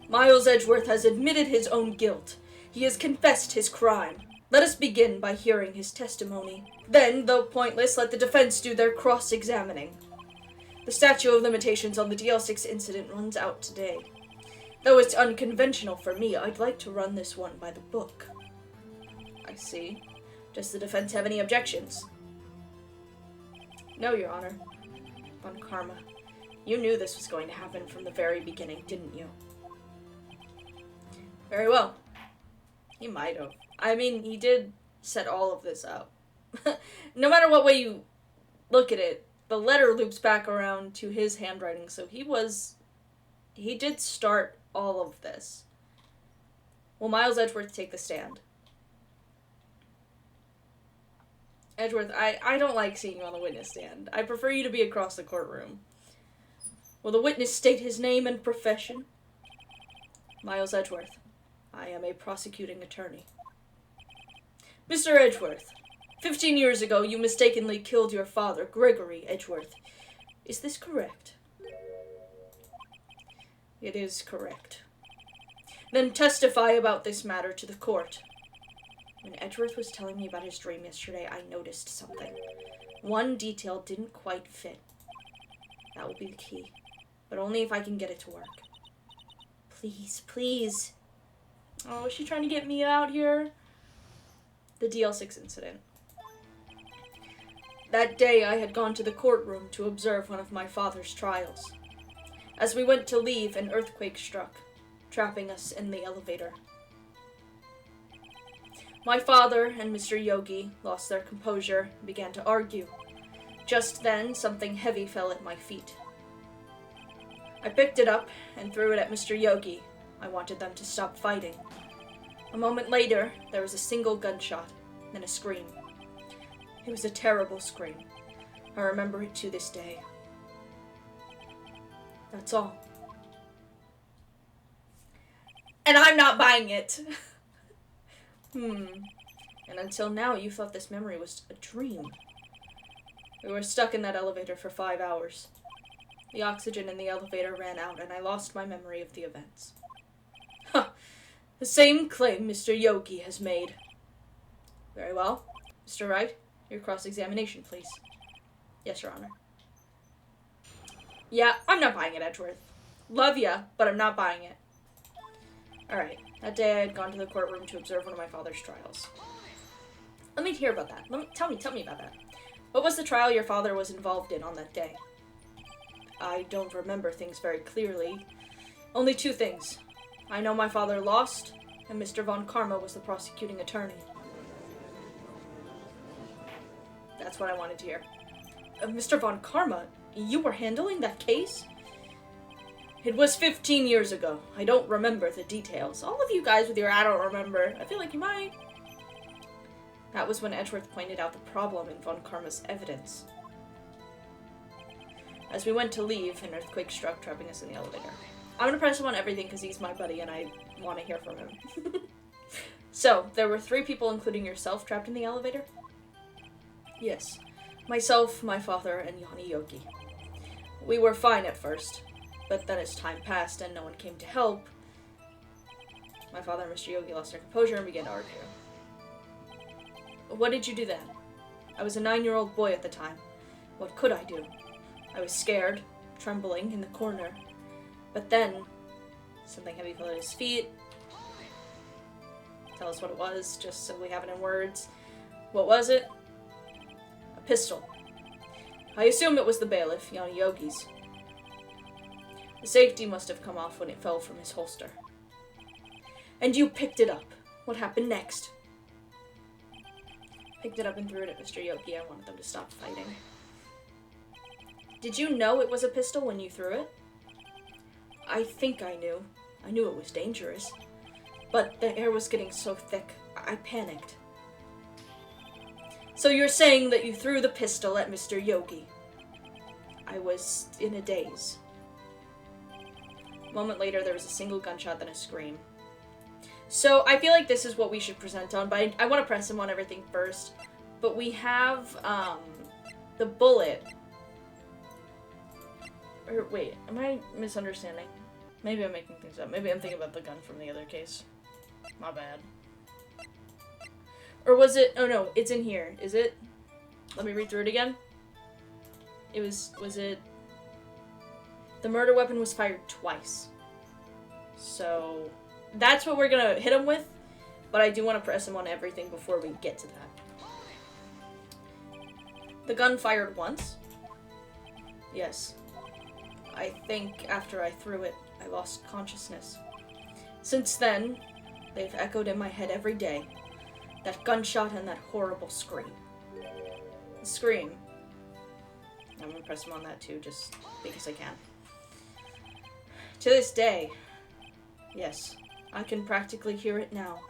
Miles Edgeworth has admitted his own guilt. He has confessed his crime. Let us begin by hearing his testimony. Then, though pointless, let the defense do their cross-examining. The statute of limitations on the DL6 incident runs out today. Though it's unconventional for me, I'd like to run this one by the book. I see. Does the defense have any objections? No, Your Honor. Von Karma, you knew this was going to happen from the very beginning, didn't you? Very well. He might have. I mean, he did set all of this up. No matter what way you look at it, the letter loops back around to his handwriting, so he did start all of this. Will Miles Edgeworth take the stand? Edgeworth, I don't like seeing you on the witness stand. I prefer you to be across the courtroom. Will the witness state his name and profession? Miles Edgeworth. I am a prosecuting attorney. Mr. Edgeworth, 15 years ago you mistakenly killed your father, Gregory Edgeworth. Is this correct? It is correct. Then testify about this matter to the court. When Edgeworth was telling me about his dream yesterday, I noticed something. One detail didn't quite fit. That will be the key, but only if I can get it to work. Please, please. Oh, is she trying to get me out here? The DL6 incident. That day I had gone to the courtroom to observe one of my father's trials. As we went to leave, an earthquake struck, trapping us in the elevator. My father and Mr. Yogi lost their composure and began to argue. Just then, something heavy fell at my feet. I picked it up and threw it at Mr. Yogi. I wanted them to stop fighting. A moment later, there was a single gunshot, then a scream. It was a terrible scream. I remember it to this day. That's all. And I'm not buying it. And until now, you thought this memory was a dream. We were stuck in that elevator for 5 hours. The oxygen in the elevator ran out, and I lost my memory of the events. Huh. The same claim Mr. Yogi has made. Very well. Mr. Wright, your cross-examination, please. Yes, Your Honor. Yeah, I'm not buying it, Edgeworth. Love ya, but I'm not buying it. Alright, that day I had gone to the courtroom to observe one of my father's trials. Let me hear about that. Tell me about that. What was the trial your father was involved in on that day? I don't remember things very clearly. Only 2 things. I know my father lost, and Mr. Von Karma was the prosecuting attorney. That's what I wanted to hear. Mr. Von Karma? You were handling that case? It was 15 years ago. I don't remember the details. All of you guys with your I don't remember. I feel like you might. That was when Edgeworth pointed out the problem in Von Karma's evidence. As we went to leave, an earthquake struck, trapping us in the elevator. I'm gonna press him on everything because he's my buddy and I want to hear from him. So, there were 3 people, including yourself, trapped in the elevator? Yes. Myself, my father, and Yanni Yogi. We were fine at first, but then as time passed and no one came to help, my father and Mr. Yogi lost their composure and began to argue. What did you do then? I was a 9-year-old boy at the time. What could I do? I was scared, trembling in the corner. But then, something heavy fell at his feet. Tell us what it was, just so we have it in words. What was it? A pistol. I assume it was the bailiff, Yanni Yogi's. The safety must have come off when it fell from his holster. And you picked it up. What happened next? Picked it up and threw it at Mr. Yogi. I wanted them to stop fighting. Did you know it was a pistol when you threw it? I think I knew. I knew it was dangerous. But the air was getting so thick, I panicked. So you're saying that you threw the pistol at Mr. Yogi? I was in a daze. A moment later, there was a single gunshot, then a scream. So I feel like this is what we should present on, but I want to press him on everything first. But we have, the bullet. Or wait, am I misunderstanding? Maybe I'm making things up. Maybe I'm thinking about the gun from the other case. My bad. Or was it... Oh no, it's in here. Is it? Let me read through it again. It was it... The murder weapon was fired twice. So... That's what we're gonna hit him with. But I do want to press him on everything before we get to that. The gun fired once. Yes. I think after I threw it, I lost consciousness. Since then, they've echoed in my head every day. That gunshot and that horrible scream. The scream. I'm gonna press him on that too, just because I can. To this day, yes, I can practically hear it now.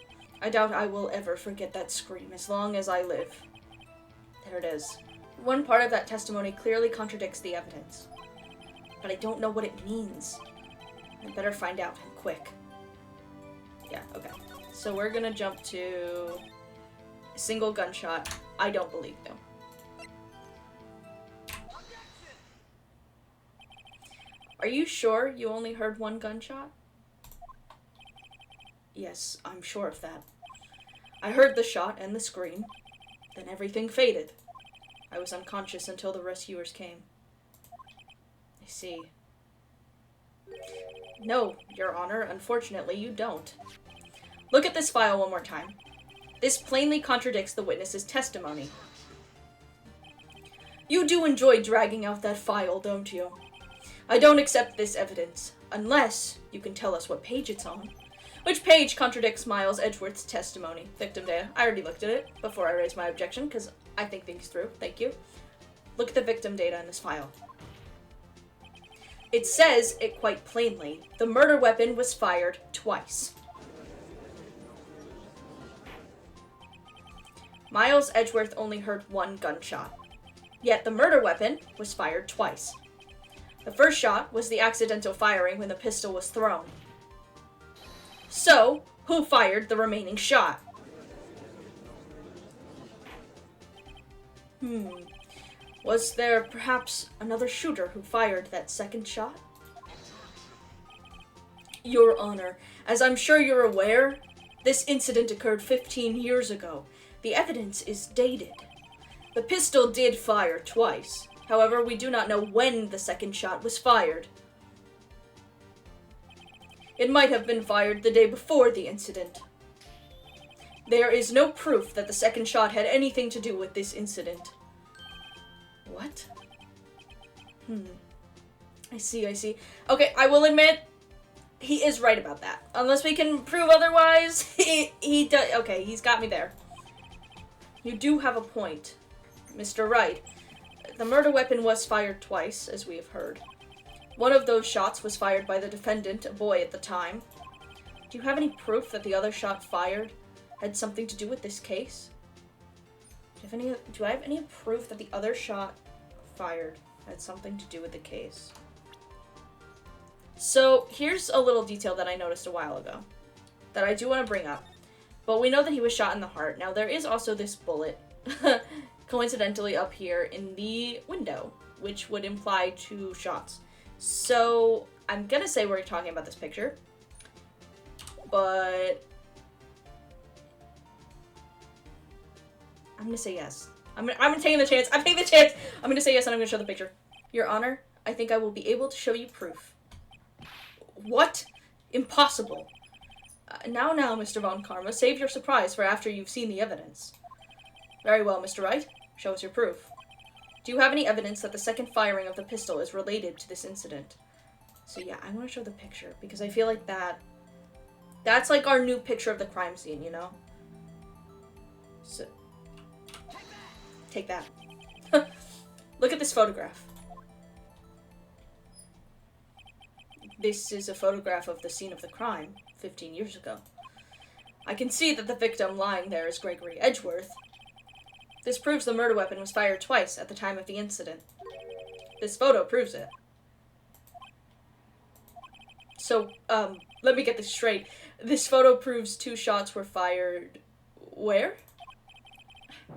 I doubt I will ever forget that scream as long as I live. There it is. One part of that testimony clearly contradicts the evidence. But I don't know what it means. I better find out, and quick. Yeah, okay. So we're gonna jump to a single gunshot. I don't believe them. Are you sure you only heard one gunshot? Yes, I'm sure of that. I heard the shot and the scream. Then everything faded. I was unconscious until the rescuers came. I see. No, Your Honor, unfortunately you don't. Look at this file one more time. This plainly contradicts the witness's testimony. You do enjoy dragging out that file, don't you? I don't accept this evidence, unless you can tell us what page it's on. Which page contradicts Miles Edgeworth's testimony? Victim data. I already looked at it before I raised my objection, because I think things through. Thank you. Look at the victim data in this file. It says it quite plainly. The murder weapon was fired twice. Miles Edgeworth only heard one gunshot. Yet the murder weapon was fired twice. The first shot was the accidental firing when the pistol was thrown. So, who fired the remaining shot? Was there perhaps another shooter who fired that second shot? Your Honor, as I'm sure you're aware, this incident occurred 15 years ago. The evidence is dated. The pistol did fire twice. However, we do not know when the second shot was fired. It might have been fired the day before the incident. There is no proof that the second shot had anything to do with this incident. What? I see. Okay, I will admit, he is right about that. Unless we can prove otherwise, he does. Okay, he's got me there. You do have a point, Mr. Wright. The murder weapon was fired twice, as we have heard. One of those shots was fired by the defendant, a boy at the time. Do you have any proof that the other shot fired had something to do with this case? Do I have any proof that the other shot fired had something to do with the case? So, here's a little detail that I noticed a while ago that I do want to bring up. But we know that he was shot in the heart. Now, there is also this bullet, coincidentally up here in the window, which would imply 2 shots. So, I'm gonna say we're talking about this picture, but I'm gonna say yes. I'm taking the chance. I'm taking the chance. I'm gonna say yes, and I'm gonna show the picture. Your Honor, I think I will be able to show you proof. What? Impossible. Now, Mr. Von Karma, save your surprise for after you've seen the evidence. Very well, Mr. Wright. Show us your proof. Do you have any evidence that the second firing of the pistol is related to this incident? So yeah, I want to show the picture, because I feel like that's like our new picture of the crime scene, you know? So, take that. Look at this photograph. This is a photograph of the scene of the crime 15 years ago. I can see that the victim lying there is Gregory Edgeworth. This proves the murder weapon was fired twice at the time of the incident. This photo proves it. So, let me get this straight. This photo proves 2 shots were fired where?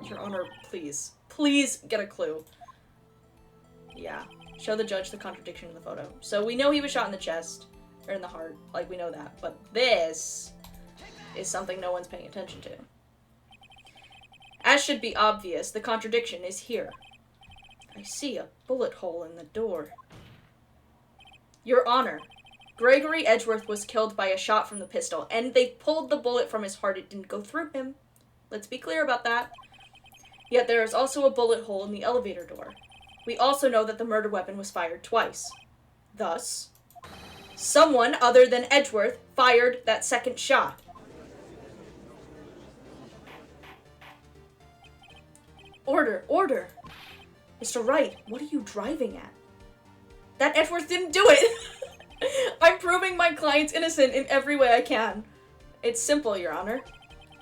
Your Honor, please. Please get a clue. Yeah. Show the judge the contradiction in the photo. So we know he was shot in the chest, or in the heart, like we know that. But this is something no one's paying attention to. As should be obvious, the contradiction is here. I see a bullet hole in the door. Your Honor, Gregory Edgeworth was killed by a shot from the pistol, and they pulled the bullet from his heart. It didn't go through him. Let's be clear about that. Yet there is also a bullet hole in the elevator door. We also know that the murder weapon was fired twice. Thus, someone other than Edgeworth fired that second shot. Order, order! Mr. Wright, what are you driving at? That Edgeworth didn't do it! I'm proving my client's innocent in every way I can. It's simple, Your Honor.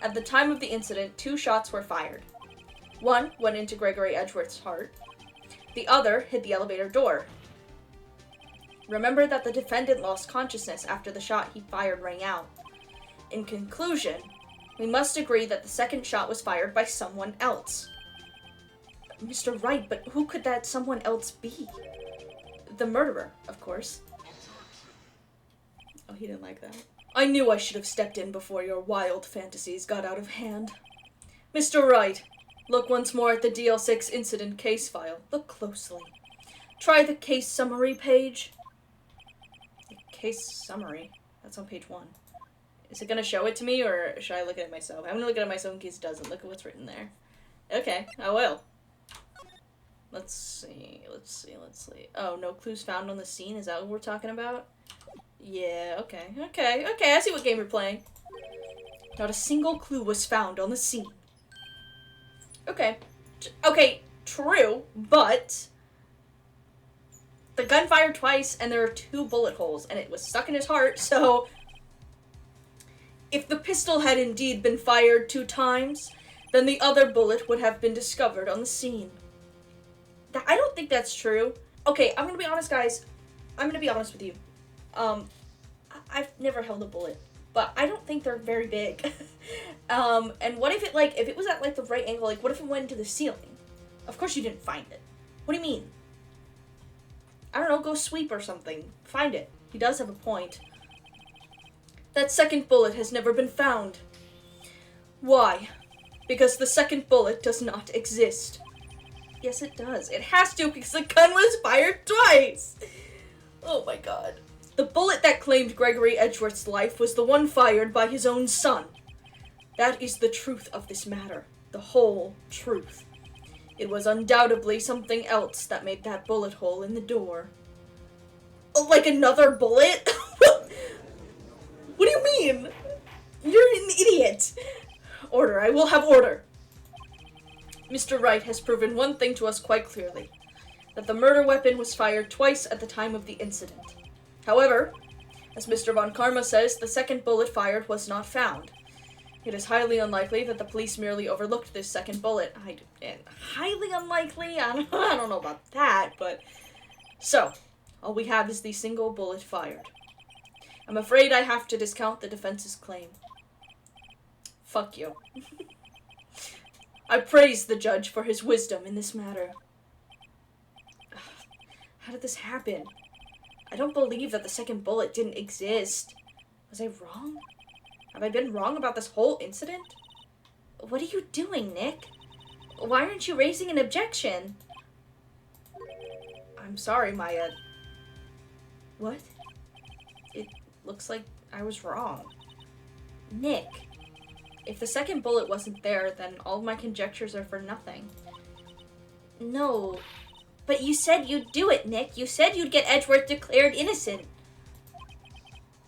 At the time of the incident, 2 shots were fired. One went into Gregory Edgeworth's heart. The other hit the elevator door. Remember that the defendant lost consciousness after the shot he fired rang out. In conclusion, we must agree that the second shot was fired by someone else. Mr. Wright, but who could that someone else be? The murderer, of course. Oh, he didn't like that. I knew I should have stepped in before your wild fantasies got out of hand. Mr. Wright, look once more at the DL6 incident case file. Look closely. Try the case summary page. The case summary? That's on page 1. Is it going to show it to me, or should I look at it myself? I'm going to look at it myself in case it doesn't. Look at what's written there. Okay, I will. Let's see. Oh, no clues found on the scene? Is that what we're talking about? Yeah, okay. I see what game you're playing. Not a single clue was found on the scene. Okay, true, but the gun fired twice, and there are 2 bullet holes, and it was stuck in his heart, so if the pistol had indeed been fired 2 times, then the other bullet would have been discovered on the scene. I don't think that's true. Okay, I'm gonna be honest, guys. I'm gonna be honest with you. I've never held a bullet, but I don't think they're very big. And what if it was at, the right angle, what if it went into the ceiling? Of course you didn't find it. What do you mean? I don't know, go sweep or something. Find it. He does have a point. That second bullet has never been found. Why? Because the second bullet does not exist. Yes, it does. It has to, because the gun was fired twice! Oh my god. The bullet that claimed Gregory Edgeworth's life was the one fired by his own son. That is the truth of this matter. The whole truth. It was undoubtedly something else that made that bullet hole in the door. Like another bullet? What do you mean? You're an idiot. Order. I will have order. Mr. Wright has proven one thing to us quite clearly. that the murder weapon was fired twice at the time of the incident. However, as Mr. Von Karma says, the second bullet fired was not found. It is highly unlikely that the police merely overlooked this second bullet. Highly unlikely? I don't know about that, but... So, all we have is the single bullet fired. I'm afraid I have to discount the defense's claim. Fuck you. I praise the judge for his wisdom in this matter. How did this happen? I don't believe that the second bullet didn't exist. Was I wrong? Have I been wrong about this whole incident? What are you doing, Nick? Why aren't you raising an objection? I'm sorry, Maya. What? It looks like I was wrong. Nick, if the second bullet wasn't there, then all of my conjectures are for nothing. No, but you said you'd do it, Nick. You said you'd get Edgeworth declared innocent.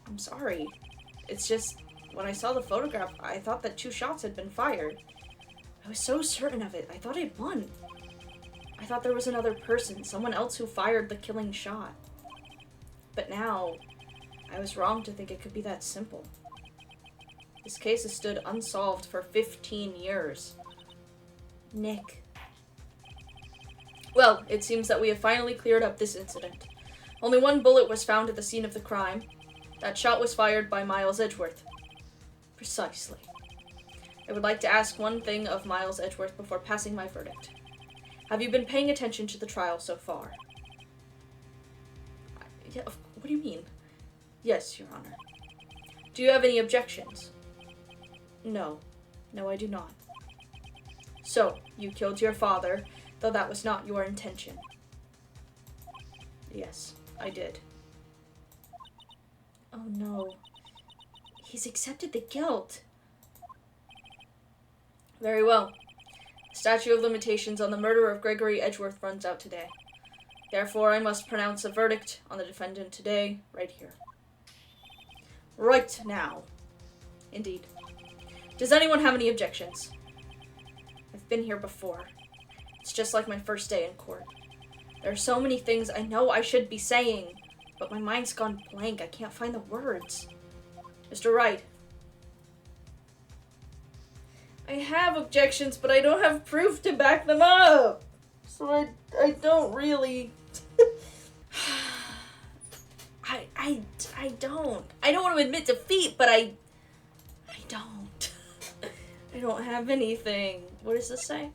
I'm sorry. It's just, when I saw the photograph, I thought that 2 shots had been fired. I was so certain of it. I thought I'd won. I thought there was another person, someone else who fired the killing shot. But now, I was wrong to think it could be that simple. This case has stood unsolved for 15 years. Nick. Well, it seems that we have finally cleared up this incident. Only 1 bullet was found at the scene of the crime. That shot was fired by Miles Edgeworth. Precisely. I would like to ask one thing of Miles Edgeworth before passing my verdict. Have you been paying attention to the trial so far? Yeah, what do you mean? Yes, Your Honor. Do you have any objections? No. No, I do not. So, you killed your father, though that was not your intention. Yes, I did. Oh no. He's accepted the guilt. Very well. The statute of limitations on the murder of Gregory Edgeworth runs out today. Therefore, I must pronounce a verdict on the defendant today, right here. Right now. Indeed. Does anyone have any objections? I've been here before. It's just like my first day in court. There are so many things I know I should be saying, but my mind's gone blank. I can't find the words. Mr. Wright. I have objections, but I don't have proof to back them up. So I don't really... I don't. I don't want to admit defeat, but I don't. I don't have anything. What does this say?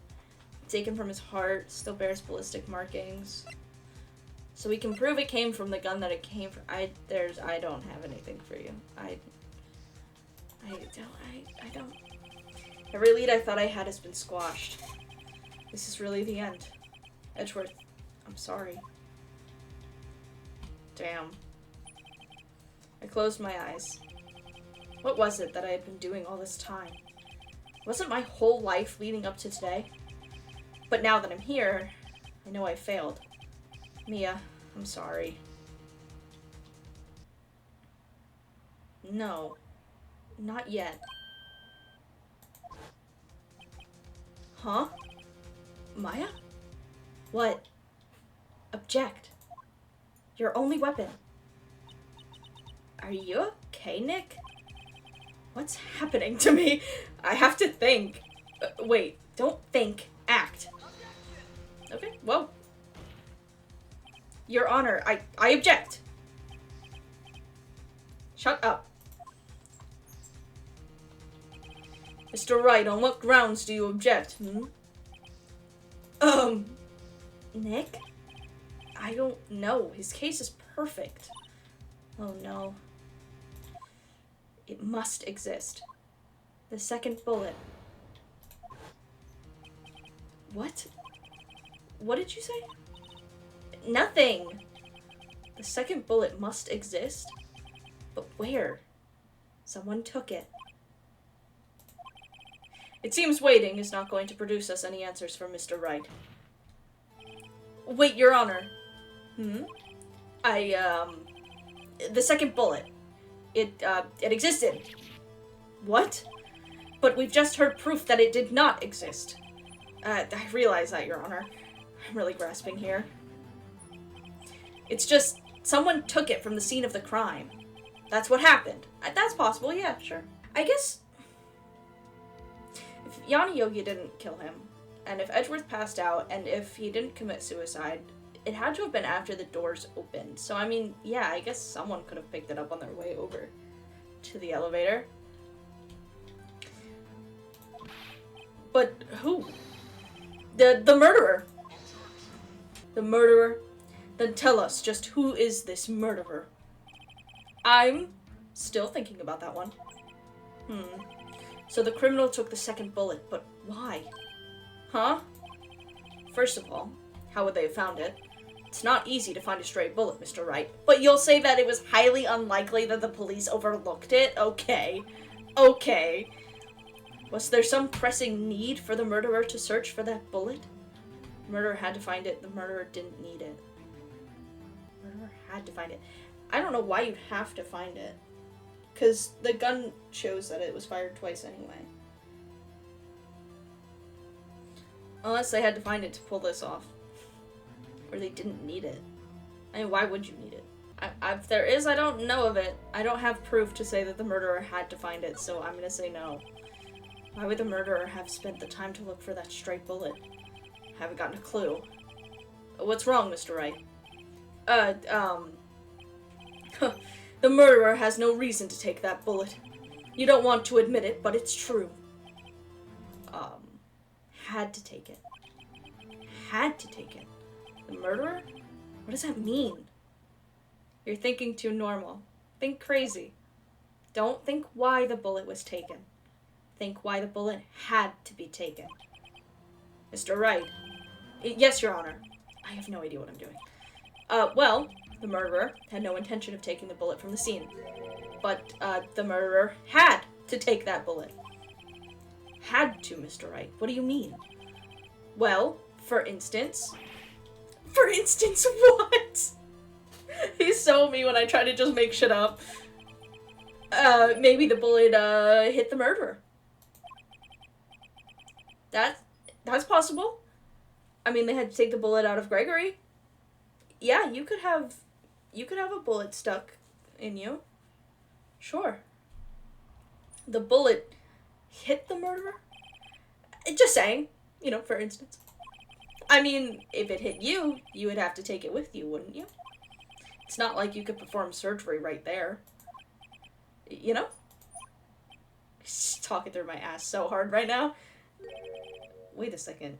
Taken from his heart, still bears ballistic markings. So we can prove it came from the gun that it came from. I don't have anything for you. I don't. Every lead I thought I had has been squashed. This is really the end. Edgeworth, I'm sorry. Damn. I closed my eyes. What was it that I had been doing all this time? Wasn't my whole life leading up to today? But now that I'm here, I know I failed. Mia, I'm sorry. No. Not yet. Huh? Maya? What? Object. Your only weapon. Are you okay, Nick? What's happening to me? I have to think. Wait, don't think. Act. Okay, well. Your Honor, I object. Shut up. Mr. Wright, on what grounds do you object, Nick? I don't know. His case is perfect. Oh no. It must exist. The second bullet. What? What did you say? Nothing! The second bullet must exist? But where? Someone took it. It seems waiting is not going to produce us any answers from Mr. Wright. Wait, Your Honor. The second bullet. It existed. What? But we've just heard proof that it did not exist. I realize that, Your Honor. I'm really grasping here. It's just someone took it from the scene of the crime. That's what happened. That's possible, yeah, sure. I guess if Yanni Yogi didn't kill him, and if Edgeworth passed out, and if he didn't commit suicide, it had to have been after the doors opened. So, I mean, yeah, I guess someone could have picked it up on their way over to the elevator. But who? The murderer. The murderer? Then tell us, just who is this murderer? I'm still thinking about that one. So the criminal took the second bullet, but why? Huh? First of all, how would they have found it? It's not easy to find a stray bullet, Mr. Wright. But you'll say that it was highly unlikely that the police overlooked it? Okay. Okay. Was there some pressing need for the murderer to search for that bullet? The murderer had to find it. The murderer didn't need it. The murderer had to find it. I don't know why you'd have to find it. Because the gun shows that it was fired twice anyway. Unless they had to find it to pull this off. Or they didn't need it. I mean, why would you need it? If there is, I don't know of it. I don't have proof to say that the murderer had to find it, so I'm gonna say no. Why would the murderer have spent the time to look for that stray bullet? Haven't gotten a clue. What's wrong, Mr. Wright? The murderer has no reason to take that bullet. You don't want to admit it, but it's true. Had to take it. Had to take it. The murderer? What does that mean? You're thinking too normal. Think crazy. Don't think why the bullet was taken. Think why the bullet had to be taken. Mr. Wright. Yes, Your Honor. I have no idea what I'm doing. Well, the murderer had no intention of taking the bullet from the scene. But, the murderer had to take that bullet. Had to, Mr. Wright. What do you mean? Well, for instance... For instance, what? He's so me when I try to just make shit up. Maybe the bullet, hit the murderer. That's possible. I mean, they had to take the bullet out of Gregory. Yeah, you could have a bullet stuck in you. Sure. The bullet hit the murderer? Just saying, you know, for instance. I mean, if it hit you, you would have to take it with you, wouldn't you? It's not like you could perform surgery right there. You know? Just talking through my ass so hard right now. Wait a second.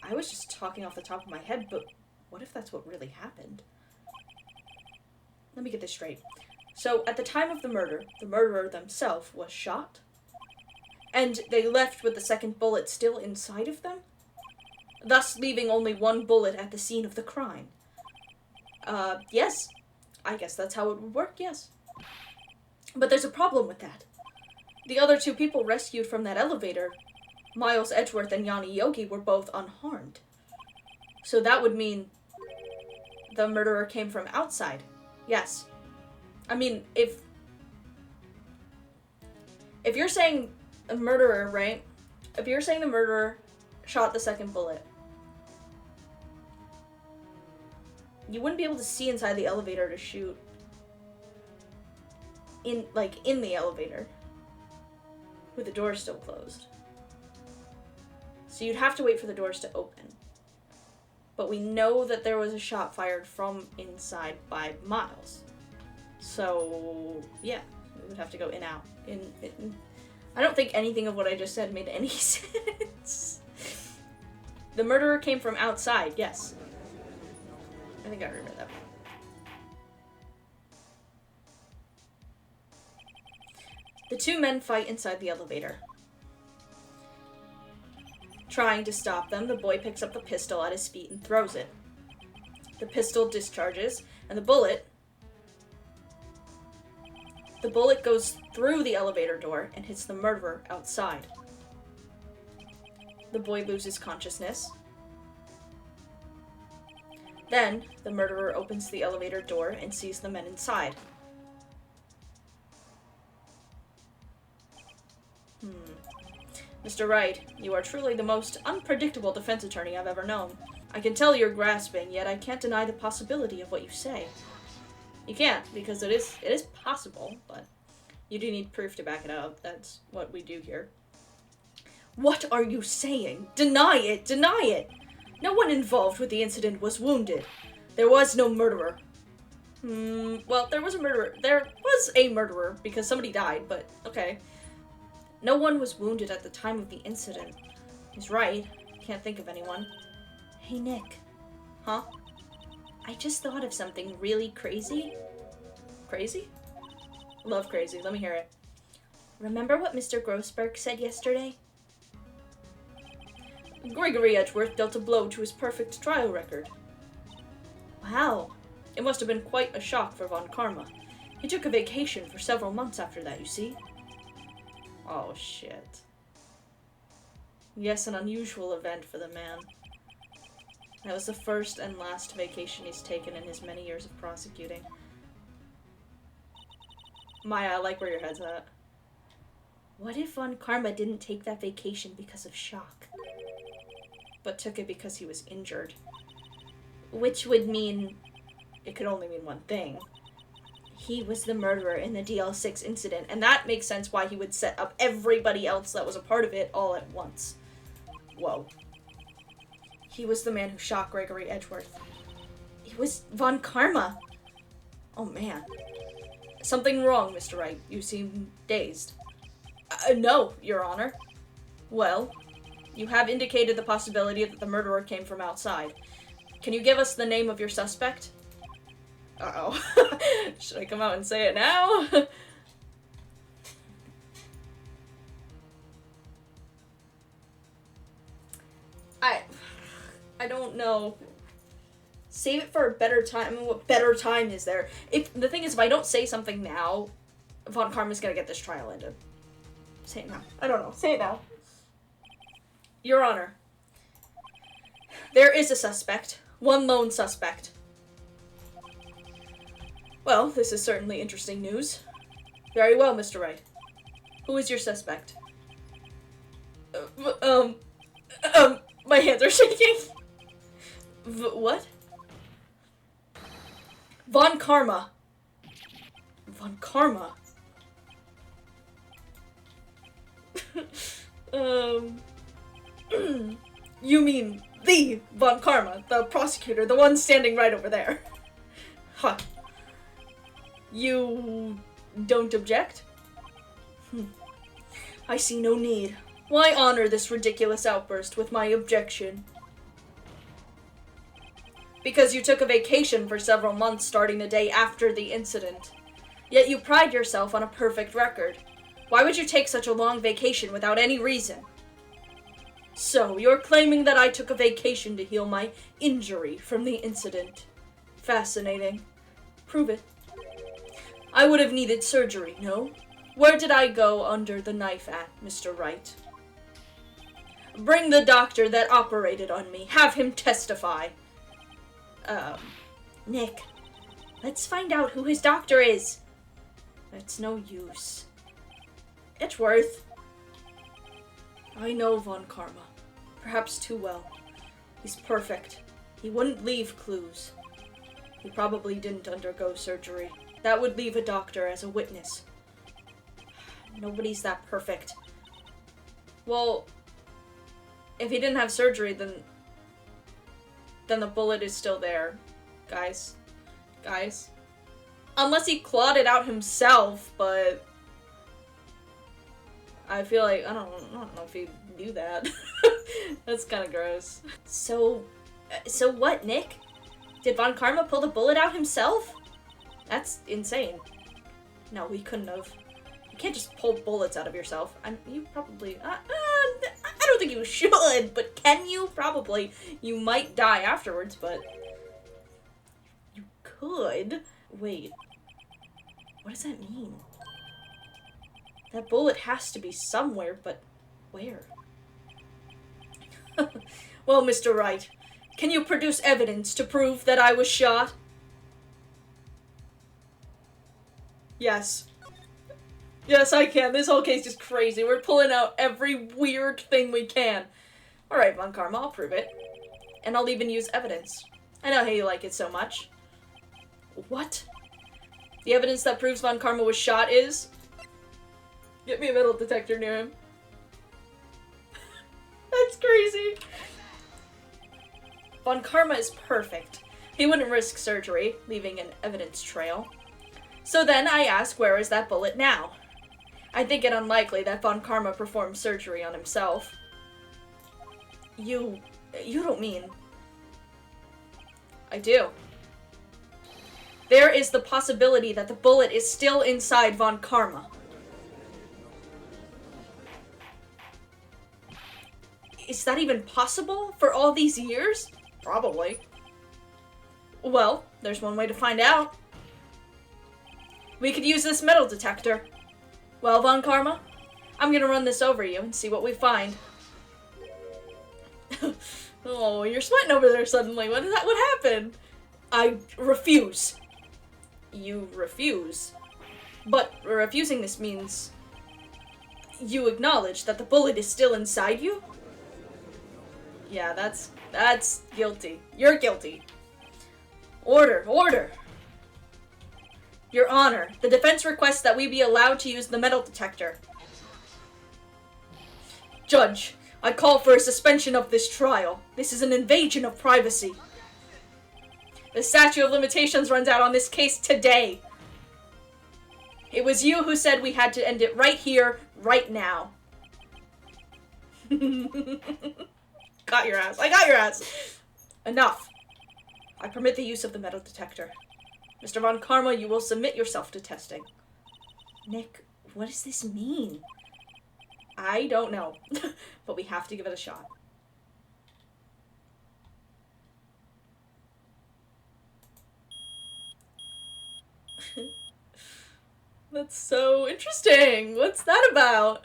I was just talking off the top of my head, but what if that's what really happened? Let me get this straight. So, at the time of the murder, the murderer themselves was shot? And they left with the second bullet still inside of them? Thus leaving only one bullet at the scene of the crime. Yes. I guess that's how it would work, yes. But there's a problem with that. The other two people rescued from that elevator, Miles Edgeworth and Yanni Yogi, were both unharmed. So that would mean the murderer came from outside. Yes. I mean, if you're saying a murderer, right? If you're saying the murderer shot the second bullet, you wouldn't be able to see inside the elevator to shoot in the elevator with the doors still closed. So you'd have to wait for the doors to open. But we know that there was a shot fired from inside by Miles. So, yeah, we would have to go in, out. I don't think anything of what I just said made any sense. The murderer came from outside, yes. I think I remember that. The two men fight inside the elevator. Trying to stop them, the boy picks up the pistol at his feet and throws it. The pistol discharges, and the bullet goes through the elevator door and hits the murderer outside. The boy loses consciousness. Then, the murderer opens the elevator door and sees the men inside. Mr. Wright, you are truly the most unpredictable defense attorney I've ever known. I can tell you're grasping, yet I can't deny the possibility of what you say. You can't, because it is possible, but you do need proof to back it up. That's what we do here. What are you saying? Deny it! Deny it! No one involved with the incident was wounded. There was no murderer. Well, there was a murderer. There was a murderer, because somebody died, but okay. No one was wounded at the time of the incident. He's right. Can't think of anyone. Hey, Nick. Huh? I just thought of something really crazy. Crazy? Love crazy. Let me hear it. Remember what Mr. Grossberg said yesterday? Gregory Edgeworth dealt a blow to his perfect trial record. Wow. It must have been quite a shock for Von Karma. He took a vacation for several months after that, you see? Oh, shit. Yes, an unusual event for the man. That was the first and last vacation he's taken in his many years of prosecuting. Maya, I like where your head's at. What if Von Karma didn't take that vacation because of shock? But took it because he was injured? Which would mean... it could only mean one thing. He was the murderer in the DL6 incident, and that makes sense why he would set up everybody else that was a part of it all at once. Whoa. He was the man who shot Gregory Edgeworth. It was Von Karma. Oh, man. Something wrong, Mr. Wright. You seem dazed. No, Your Honor. Well, you have indicated the possibility that the murderer came from outside. Can you give us the name of your suspect? Uh-oh. Should I come out and say it now? I don't know. Save it for a better time. I mean, what better time is there? The thing is, if I don't say something now, Von Karma's gonna get this trial ended. Say it now. I don't know. Say it now. Your Honor. There is a suspect. One lone suspect. Well, this is certainly interesting news. Very well, Mr. Wright. Who is your suspect? My hands are shaking. What? Von Karma. Von Karma? You mean the Von Karma, the prosecutor, the one standing right over there. Huh. You don't object? I see no need. Why honor this ridiculous outburst with my objection? Because you took a vacation for several months starting the day after the incident. Yet you pride yourself on a perfect record. Why would you take such a long vacation without any reason? So, you're claiming that I took a vacation to heal my injury from the incident. Fascinating. Prove it. I would have needed surgery, no? Where did I go under the knife at, Mr. Wright? Bring the doctor that operated on me. Have him testify. Nick, let's find out who his doctor is. It's no use. Edgeworth. I know Von Karma. Perhaps too well. He's perfect. He wouldn't leave clues. He probably didn't undergo surgery. That would leave a doctor as a witness. Nobody's that perfect. Well, if he didn't have surgery, then the bullet is still there. Guys. Unless he clawed it out himself, but I feel like, I don't know if he knew that. That's kind of gross. So what, Nick? Did Von Karma pull the bullet out himself? That's insane. No, he couldn't have. You can't just pull bullets out of yourself. You probably, I don't think you should, but can you? Probably. You might die afterwards, but you could. Wait, what does that mean? That bullet has to be somewhere, but where? Well, Mr. Wright, can you produce evidence to prove that I was shot? Yes. Yes, I can. This whole case is crazy. We're pulling out every weird thing we can. Alright, Von Karma, I'll prove it. and I'll even use evidence. I know how you like it so much. What? The evidence that proves Von Karma was shot is... Get me a metal detector near him. That's crazy. Von Karma is perfect. He wouldn't risk surgery, leaving an evidence trail. So then I ask, where is that bullet now? I think it unlikely that Von Karma performed surgery on himself. You don't mean... I do. There is the possibility that the bullet is still inside Von Karma. Is that even possible for all these years? Probably. Well, there's one way to find out. We could use this metal detector. Well, Von Karma, I'm gonna run this over you and see what we find. Oh, you're sweating over there suddenly. What happened? I refuse. You refuse. But refusing this means you acknowledge that the bullet is still inside you? Yeah, that's guilty. You're guilty. Order. Your Honor, the defense requests that we be allowed to use the metal detector. Judge, I call for a suspension of this trial. This is an invasion of privacy. The statute of limitations runs out on this case today. It was you who said we had to end it right here, right now. Got your ass. I got your ass. Enough. I permit the use of the metal detector. Mr. Von Karma, you will submit yourself to testing. Nick, what does this mean? I don't know, but we have to give it a shot. That's so interesting. What's that about?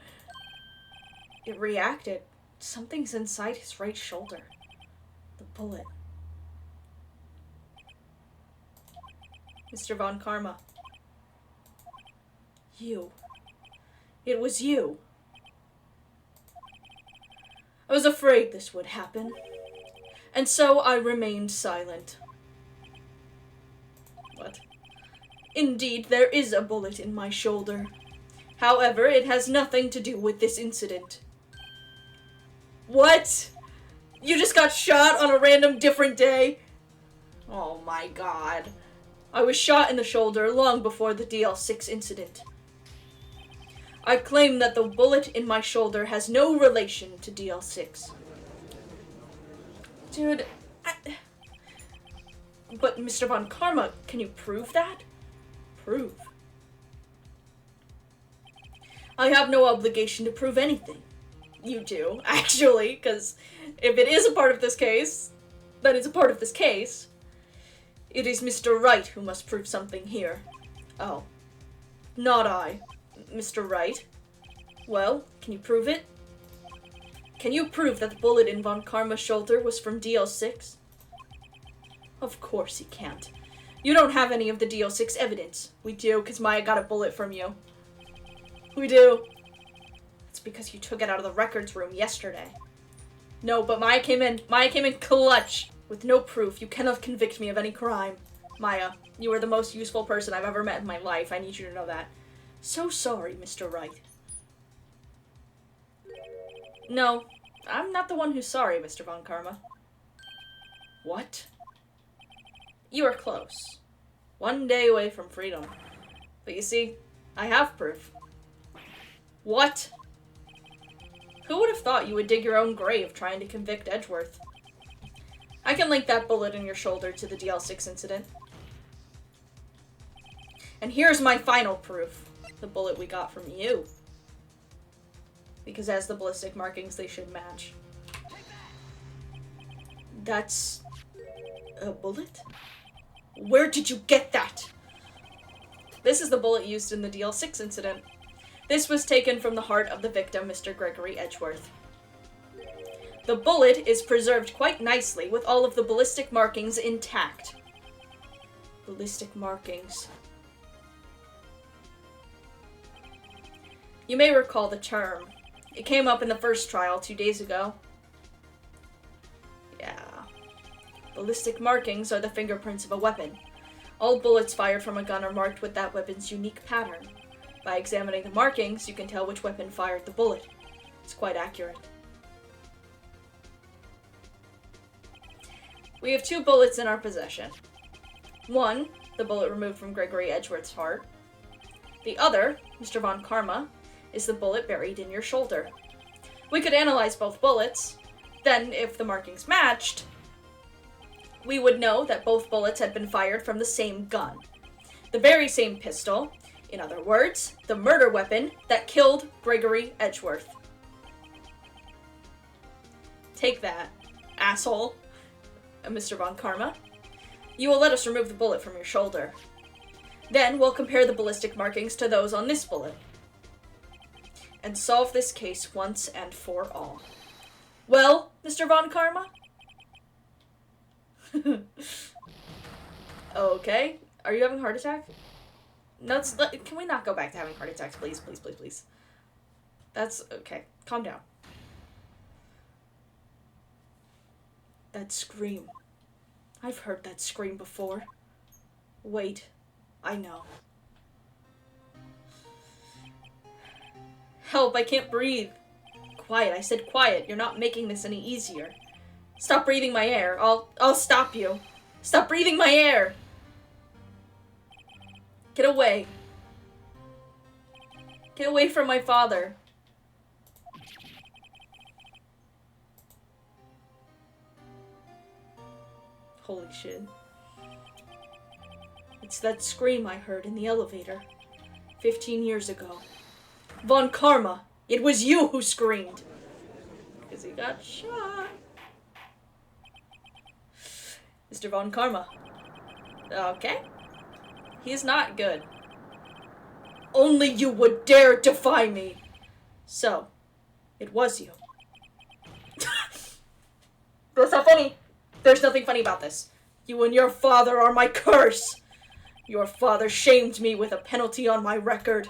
It reacted. Something's inside his right shoulder. The bullet. Mr. Von Karma. You. It was you. I was afraid this would happen. And so I remained silent. What? Indeed, there is a bullet in my shoulder. However, it has nothing to do with this incident. What? You just got shot on a random different day? Oh my god. I was shot in the shoulder long before the DL6 incident. I claim that the bullet in my shoulder has no relation to DL6. Dude, But Mr. Von Karma, can you prove that? Prove? I have no obligation to prove anything. You do, actually, because if it is a part of this case, then it's a part of this case. It is Mr. Wright who must prove something here. Oh. Not I. Mr. Wright. Well, can you prove it? Can you prove that the bullet in Von Karma's shoulder was from DL6? Of course he can't. You don't have any of the DL6 evidence. We do, because Maya got a bullet from you. We do. It's because you took it out of the records room yesterday. No, but Maya came in clutch. With no proof, you cannot convict me of any crime. Maya, you are the most useful person I've ever met in my life. I need you to know that. So sorry, Mr. Wright. No, I'm not the one who's sorry, Mr. Von Karma. What? You are close. One day away from freedom. But you see, I have proof. What? Who would have thought you would dig your own grave trying to convict Edgeworth? I can link that bullet in your shoulder to the DL6 incident. And here's my final proof. The bullet we got from you. Because as the ballistic markings, they should match. That's... a bullet? Where did you get that? This is the bullet used in the DL6 incident. This was taken from the heart of the victim, Mr. Gregory Edgeworth. The bullet is preserved quite nicely with all of the ballistic markings intact. Ballistic markings. You may recall the term. It came up in the first trial 2 days ago. Yeah. Ballistic markings are the fingerprints of a weapon. All bullets fired from a gun are marked with that weapon's unique pattern. By examining the markings, you can tell which weapon fired the bullet. It's quite accurate. We have 2 bullets in our possession. One, the bullet removed from Gregory Edgeworth's heart. The other, Mr. Von Karma, is the bullet buried in your shoulder. We could analyze both bullets. Then, if the markings matched, we would know that both bullets had been fired from the same gun. The very same pistol. In other words, the murder weapon that killed Gregory Edgeworth. Take that, asshole, Mr. Von Karma. You will let us remove the bullet from your shoulder. Then we'll compare the ballistic markings to those on this bullet. And solve this case once and for all. Well, Mr. Von Karma? Okay. Are you having a heart attack? No, can we not go back to having heart attacks, please, please, please, please? That's okay. Calm down. That scream. I've heard that scream before. Wait, I know. Help, I can't breathe. Quiet, I said quiet. You're not making this any easier. Stop breathing my air. I'll stop you. Stop breathing my air. Get away. Get away from my father. Holy shit. It's that scream I heard in the elevator 15 years ago. Von Karma, it was you who screamed. Because he got shot. Mr. Von Karma. Okay. He's not good. Only you would dare defy me. So, it was you. That's not funny. There's nothing funny about this. You and your father are my curse. Your father shamed me with a penalty on my record.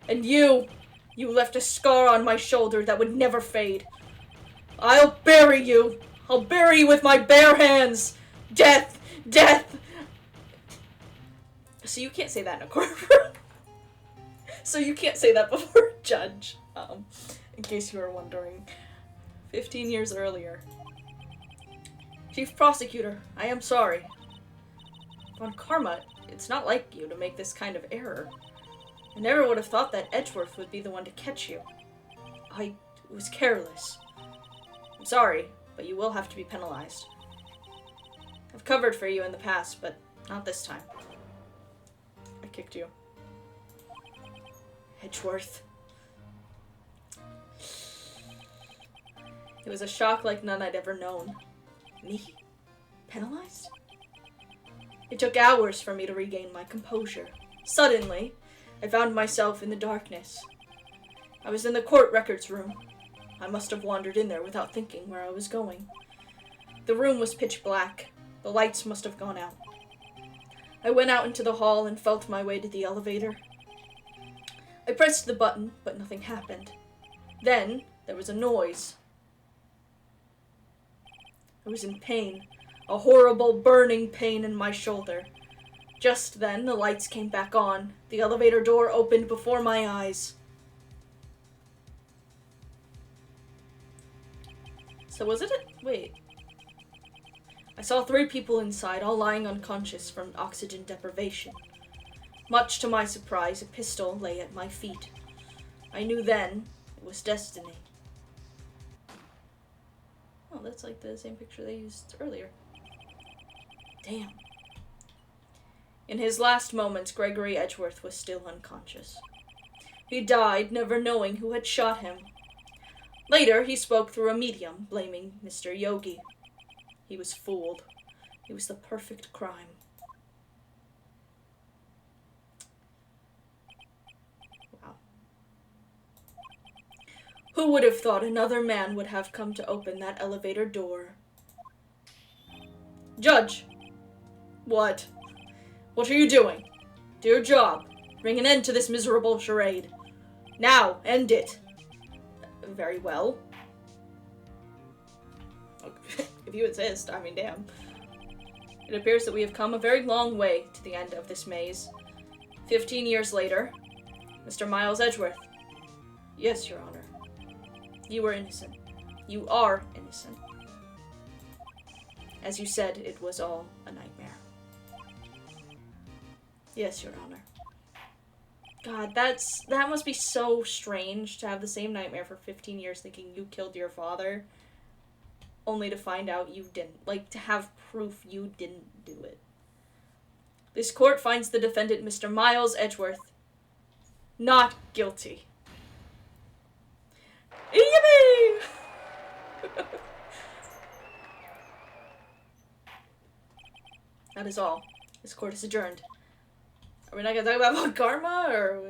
And you left a scar on my shoulder that would never fade. I'll bury you. I'll bury you with my bare hands. Death! Death! So you can't say that in a courtroom. So you can't say that before a judge. In case you were wondering. 15 years earlier. Chief Prosecutor, I am sorry. Von Karma, it's not like you to make this kind of error. I never would have thought that Edgeworth would be the one to catch you. I was careless. I'm sorry, but you will have to be penalized. I've covered for you in the past, but not this time. I kicked you. Edgeworth. It was a shock like none I'd ever known. Me? Penalized? It took hours for me to regain my composure. Suddenly, I found myself in the darkness. I was in the court records room. I must have wandered in there without thinking where I was going. The room was pitch black. The lights must have gone out. I went out into the hall and felt my way to the elevator. I pressed the button, but nothing happened. Then, there was a noise. I was in pain, a horrible burning pain in my shoulder. Just then, the lights came back on. The elevator door opened before my eyes. So was it wait. I saw 3 people inside, all lying unconscious from oxygen deprivation. Much to my surprise, a pistol lay at my feet. I knew then it was destiny. Oh, that's like the same picture they used earlier. Damn. In his last moments, Gregory Edgeworth was still unconscious. He died, never knowing who had shot him. Later, he spoke through a medium, blaming Mr. Yogi. He was fooled. It was the perfect crime. Wow. Who would have thought another man would have come to open that elevator door? Judge! What? What are you doing? Do your job. Bring an end to this miserable charade. Now, end it. Very well. If you insist, I mean, damn. It appears that we have come a very long way to the end of this maze. 15 years later, Mr. Miles Edgeworth. Yes, Your Honor. You were innocent. You are innocent. As you said, it was all a nightmare. Yes, Your Honor. God, that must be so strange to have the same nightmare for 15 years thinking you killed your father, only to find out you didn't. Like, to have proof you didn't do it. This court finds the defendant, Mr. Miles Edgeworth, not guilty. Yippee! That is all. This court is adjourned. Are we not gonna talk about Von Karma, or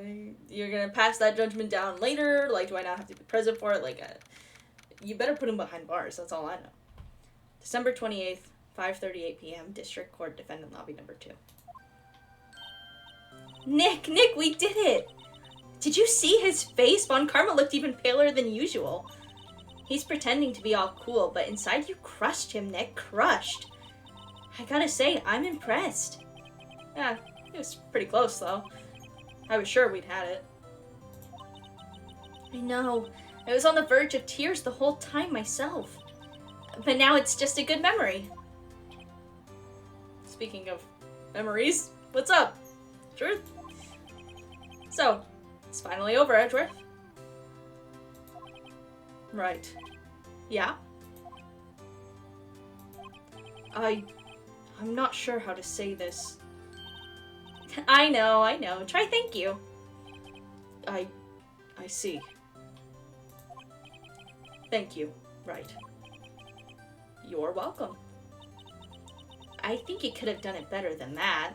you're gonna pass that judgment down later? Like, do I not have to be present for it? Like, you better put him behind bars, that's all I know. December 28th, 5:38 p.m., District Court, Defendant Lobby number 2. Nick, we did it! Did you see his face? Von Karma looked even paler than usual. He's pretending to be all cool, but inside you crushed him, Nick. Crushed. I gotta say, I'm impressed. Yeah, it was pretty close, though. I was sure we'd had it. I know. I was on the verge of tears the whole time myself. But now it's just a good memory. Speaking of memories, what's up? Truth? So, it's finally over, Edgeworth. Right. Yeah? I'm not sure how to say this. I know. Try thank you. I see. Thank you. Right. You're welcome. I think you could have done it better than that.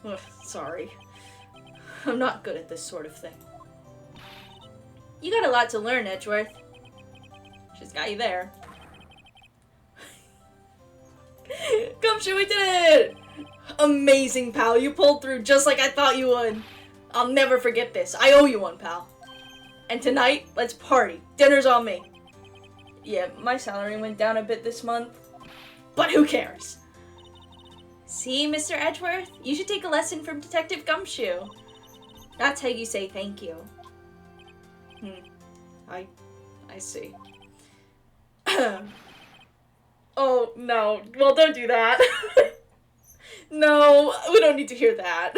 Ugh, sorry. I'm not good at this sort of thing. You got a lot to learn, Edgeworth. She's got you there. Gumshoe, we did it! Amazing, pal. You pulled through just like I thought you would. I'll never forget this. I owe you one, pal. And tonight, let's party. Dinner's on me. Yeah, my salary went down a bit this month. But who cares? See, Mr. Edgeworth? You should take a lesson from Detective Gumshoe. That's how you say thank you. I see. Oh, no. Well, don't do that. No, we don't need to hear that.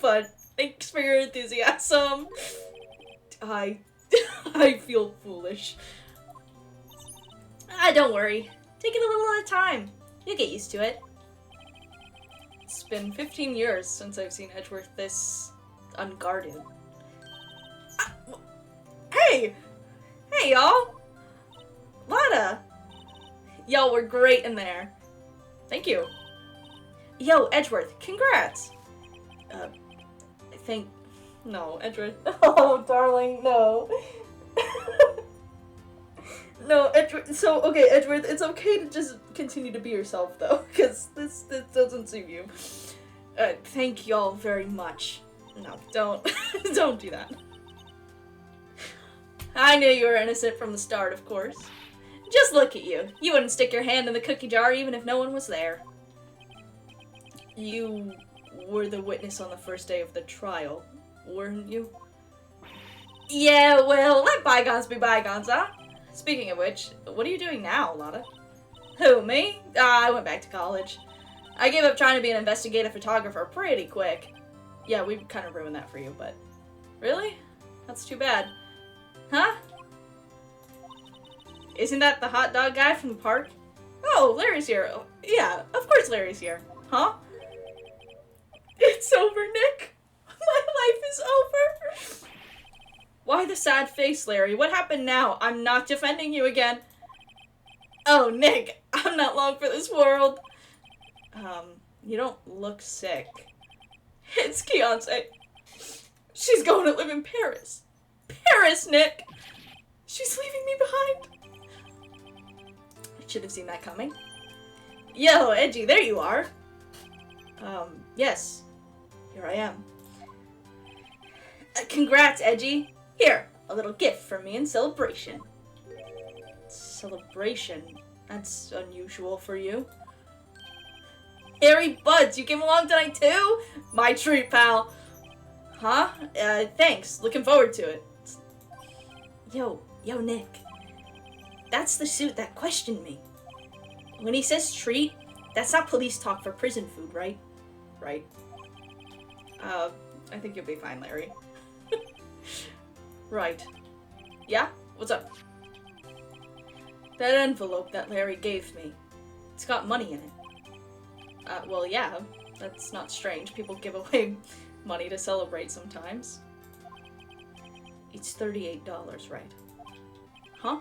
But thanks for your enthusiasm. I feel foolish. Don't worry. Take it a little at a time. You'll get used to it. It's been 15 years since I've seen Edgeworth this unguarded. Hey! Hey, y'all! Lada! Y'all were great in there. Thank you. Yo, Edgeworth, congrats! No, Edgeworth. Oh, darling, no. No, Edgeworth. So, okay, Edgeworth, it's okay to just continue to be yourself, though, because this doesn't suit you. Thank y'all very much. No, don't. Don't do that. I knew you were innocent from the start, of course. Just look at you. You wouldn't stick your hand in the cookie jar even if no one was there. You were the witness on the first day of the trial, weren't you? Yeah, well, let bygones be bygones, huh? Speaking of which, what are you doing now, Lada? Who, me? I went back to college. I gave up trying to be an investigative photographer pretty quick. Yeah, we kind of ruined that for you, but... Really? That's too bad. Huh? Isn't that the hot dog guy from the park? Oh, Larry's here. Oh, yeah, of course Larry's here. Huh? It's over, Nick. My life is over. Why the sad face, Larry? What happened now? I'm not defending you again. Oh, Nick, I'm not long for this world. You don't look sick. It's Keontae. She's going to live in Paris. Paris, Nick! She's leaving me behind. I should have seen that coming. Yo, Edgy, there you are. Yes. Here I am. Congrats, Edgy. Here, a little gift from me in celebration. Celebration? That's unusual for you. Harry Buds, you came along tonight too? My treat, pal. Huh? Thanks. Looking forward to it. Yo, Nick. That's the suit that questioned me. When he says treat, that's not police talk for prison food, right? Right. I think you'll be fine, Larry. Right. Yeah? What's up? That envelope that Larry gave me. It's got money in it. Well, yeah. That's not strange. People give away money to celebrate sometimes. It's $38, right? Huh?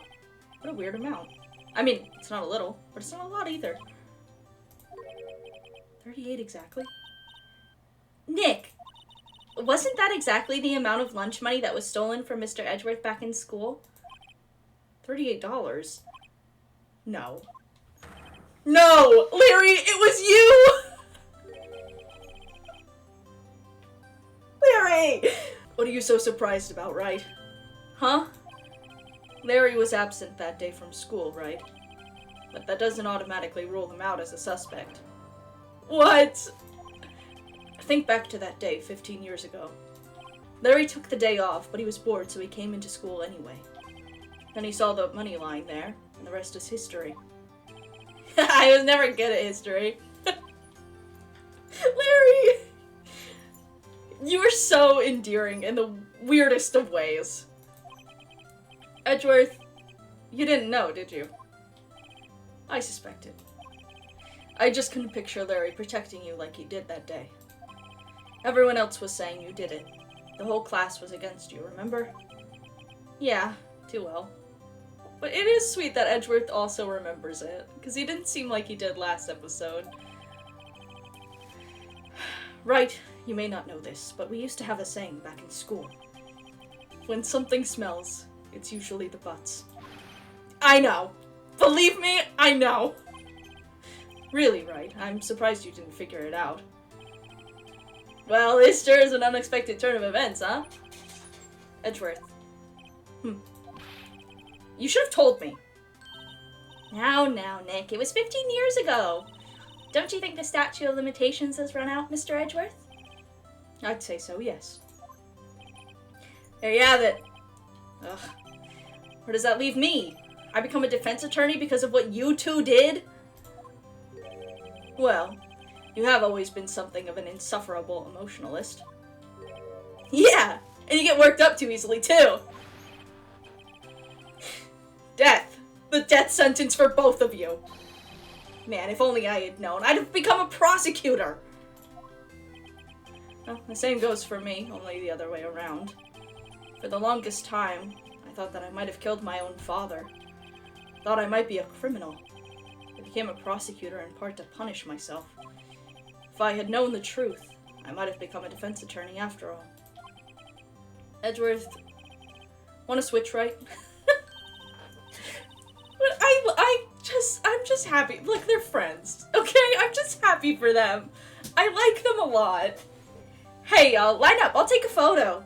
What a weird amount. I mean, it's not a little, but it's not a lot either. 38 exactly? Nick! Wasn't that exactly the amount of lunch money that was stolen from Mr. Edgeworth back in school? $38? No. No! Larry, it was you! Larry! What are you so surprised about, right? Huh? Larry was absent that day from school, right? But that doesn't automatically rule him out as a suspect. What? Think back to that day 15 years ago. Larry took the day off, but he was bored, so he came into school anyway. Then he saw the money lying there, and the rest is history. I was never good at history. Larry! You were so endearing in the weirdest of ways. Edgeworth, you didn't know, did you? I suspected. I just couldn't picture Larry protecting you like he did that day. Everyone else was saying you did it. The whole class was against you, remember? Yeah, too well. But it is sweet that Edgeworth also remembers it, because he didn't seem like he did last episode. Right, you may not know this, but we used to have a saying back in school. When something smells, it's usually the butts. I know! Believe me, I know! Really, right? I'm surprised you didn't figure it out. Well, this sure is an unexpected turn of events, huh? Edgeworth. You should have told me. Now, Nick. It was 15 years ago. Don't you think the statute of limitations has run out, Mr. Edgeworth? I'd say so, yes. There you have it. Ugh. Where does that leave me? I become a defense attorney because of what you two did? Well, you have always been something of an insufferable emotionalist. Yeah, and you get worked up too easily, too. Death. The death sentence for both of you. Man, if only I had known, I'd have become a prosecutor. Well, the same goes for me, only the other way around. For the longest time, I thought that I might have killed my own father. Thought I might be a criminal. I became a prosecutor in part to punish myself. If I had known the truth, I might have become a defense attorney after all. Edgeworth, wanna switch, right? But I'm just happy. Like, they're friends, okay? I'm just happy for them. I like them a lot. Hey, y'all, line up. I'll take a photo.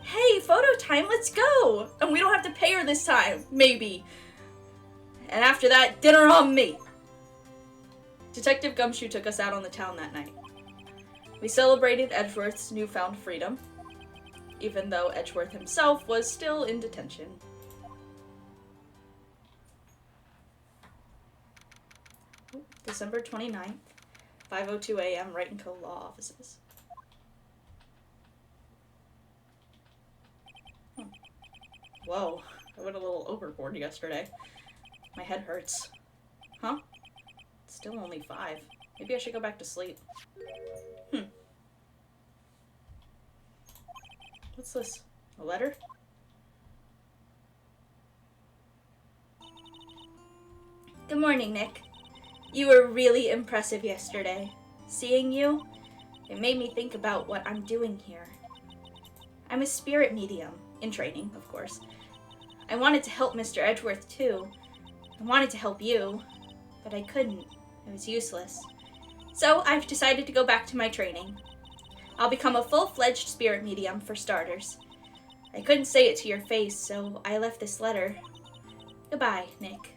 Hey, photo time, let's go. And we don't have to pay her this time, maybe. And after that, dinner on me. Detective Gumshoe took us out on the town that night. We celebrated Edgeworth's newfound freedom, even though Edgeworth himself was still in detention. December 29th, 5:02 a.m., Wright & Law Offices. Whoa, I went a little overboard yesterday. My head hurts. Huh? It's still only 5. Maybe I should go back to sleep. What's this? A letter? Good morning, Nick. You were really impressive yesterday. Seeing you, it made me think about what I'm doing here. I'm a spirit medium, in training, of course. I wanted to help Mr. Edgeworth, too. I wanted to help you, but I couldn't. It was useless. So I've decided to go back to my training. I'll become a full-fledged spirit medium, for starters. I couldn't say it to your face, so I left this letter. Goodbye, Nick.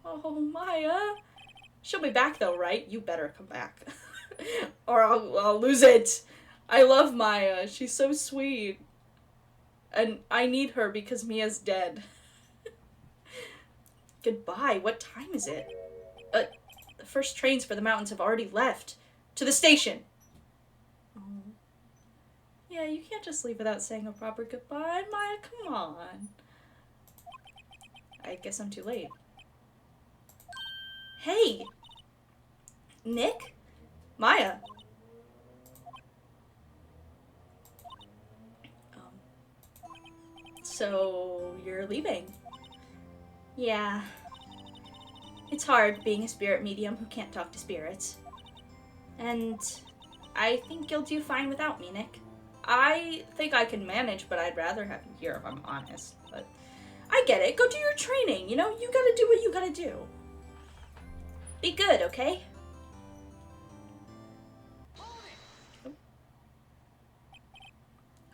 Oh, Maya. She'll be back though, right? You better come back. Or I'll lose it. I love Maya. She's so sweet. And I need her because Mia's dead. Goodbye. What time is it? The first trains for the mountains have already left. To the station. Oh. Yeah, you can't just leave without saying a proper goodbye, Maya. Come on. I guess I'm too late. Hey! Nick? Maya? So, you're leaving? Yeah. It's hard being a spirit medium who can't talk to spirits. And I think you'll do fine without me, Nick. I think I can manage, but I'd rather have you here if I'm honest. But I get it. Go do your training. You know, you gotta do what you gotta do. Be good, okay?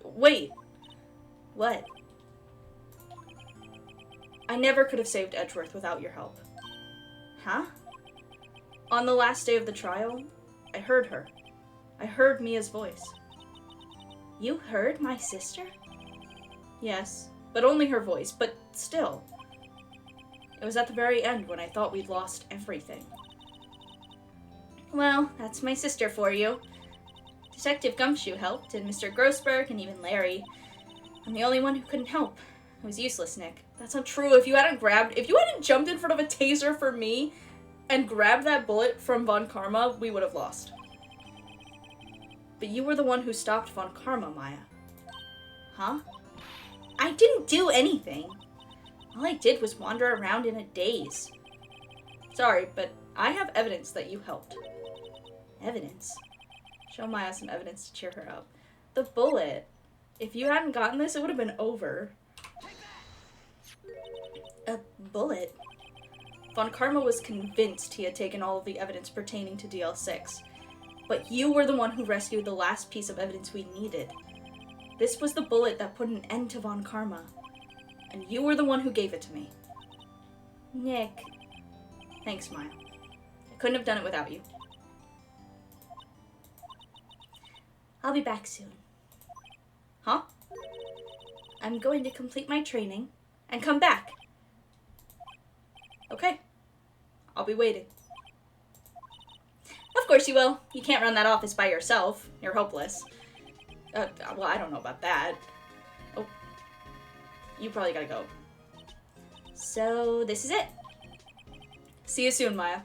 Wait. What? I never could have saved Edgeworth without your help. Huh? On the last day of the trial, I heard her. I heard Mia's voice. You heard my sister? Yes, but only her voice, but still. It was at the very end when I thought we'd lost everything. Well, that's my sister for you. Detective Gumshoe helped, and Mr. Grossberg, and even Larry. I'm the only one who couldn't help. It was useless, Nick. That's not true. If you hadn't jumped in front of a taser for me and grabbed that bullet from Von Karma, we would have lost. But you were the one who stopped Von Karma, Maya. Huh? I didn't do anything. All I did was wander around in a daze. Sorry, but I have evidence that you helped. Evidence? Show Maya some evidence to cheer her up. The bullet. If you hadn't gotten this, it would have been over. A bullet? Von Karma was convinced he had taken all of the evidence pertaining to DL6. But you were the one who rescued the last piece of evidence we needed. This was the bullet that put an end to Von Karma. And you were the one who gave it to me. Nick. Thanks, Maya. I couldn't have done it without you. I'll be back soon. Huh? I'm going to complete my training and come back. Okay. I'll be waiting. Of course you will. You can't run that office by yourself. You're hopeless. Well, I don't know about that. Oh. You probably gotta go. So, this is it. See you soon, Maya.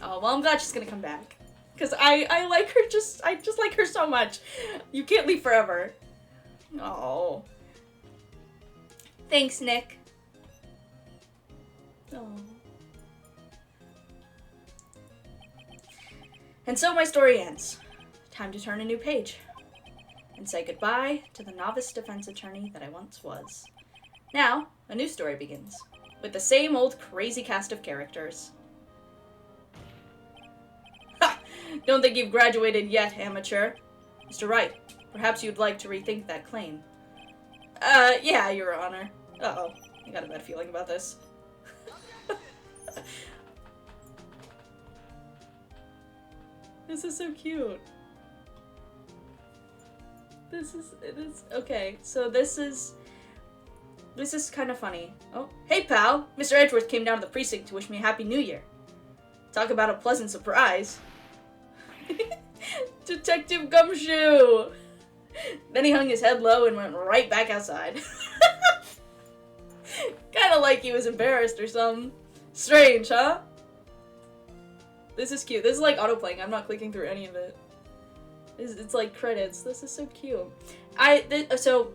Oh, well, I'm glad she's gonna come back. Because I like her I just like her so much. You can't leave forever. Oh. Thanks, Nick. Oh. And so my story ends. Time to turn a new page. And say goodbye to the novice defense attorney that I once was. Now, a new story begins. With the same old crazy cast of characters. Ha! Don't think you've graduated yet, amateur. Mr. Wright, perhaps you'd like to rethink that claim. Yeah, Your Honor. Uh-oh. I got a bad feeling about this. This is so cute. Okay, so this is kind of funny. Oh, hey pal! Mr. Edgeworth came down to the precinct to wish me a Happy New Year. Talk about a pleasant surprise. Detective Gumshoe! Then he hung his head low and went right back outside. Kinda like he was embarrassed or something. Strange, huh? This is cute. This is like autoplaying. I'm not clicking through any of it. It's like credits. This is so cute. So,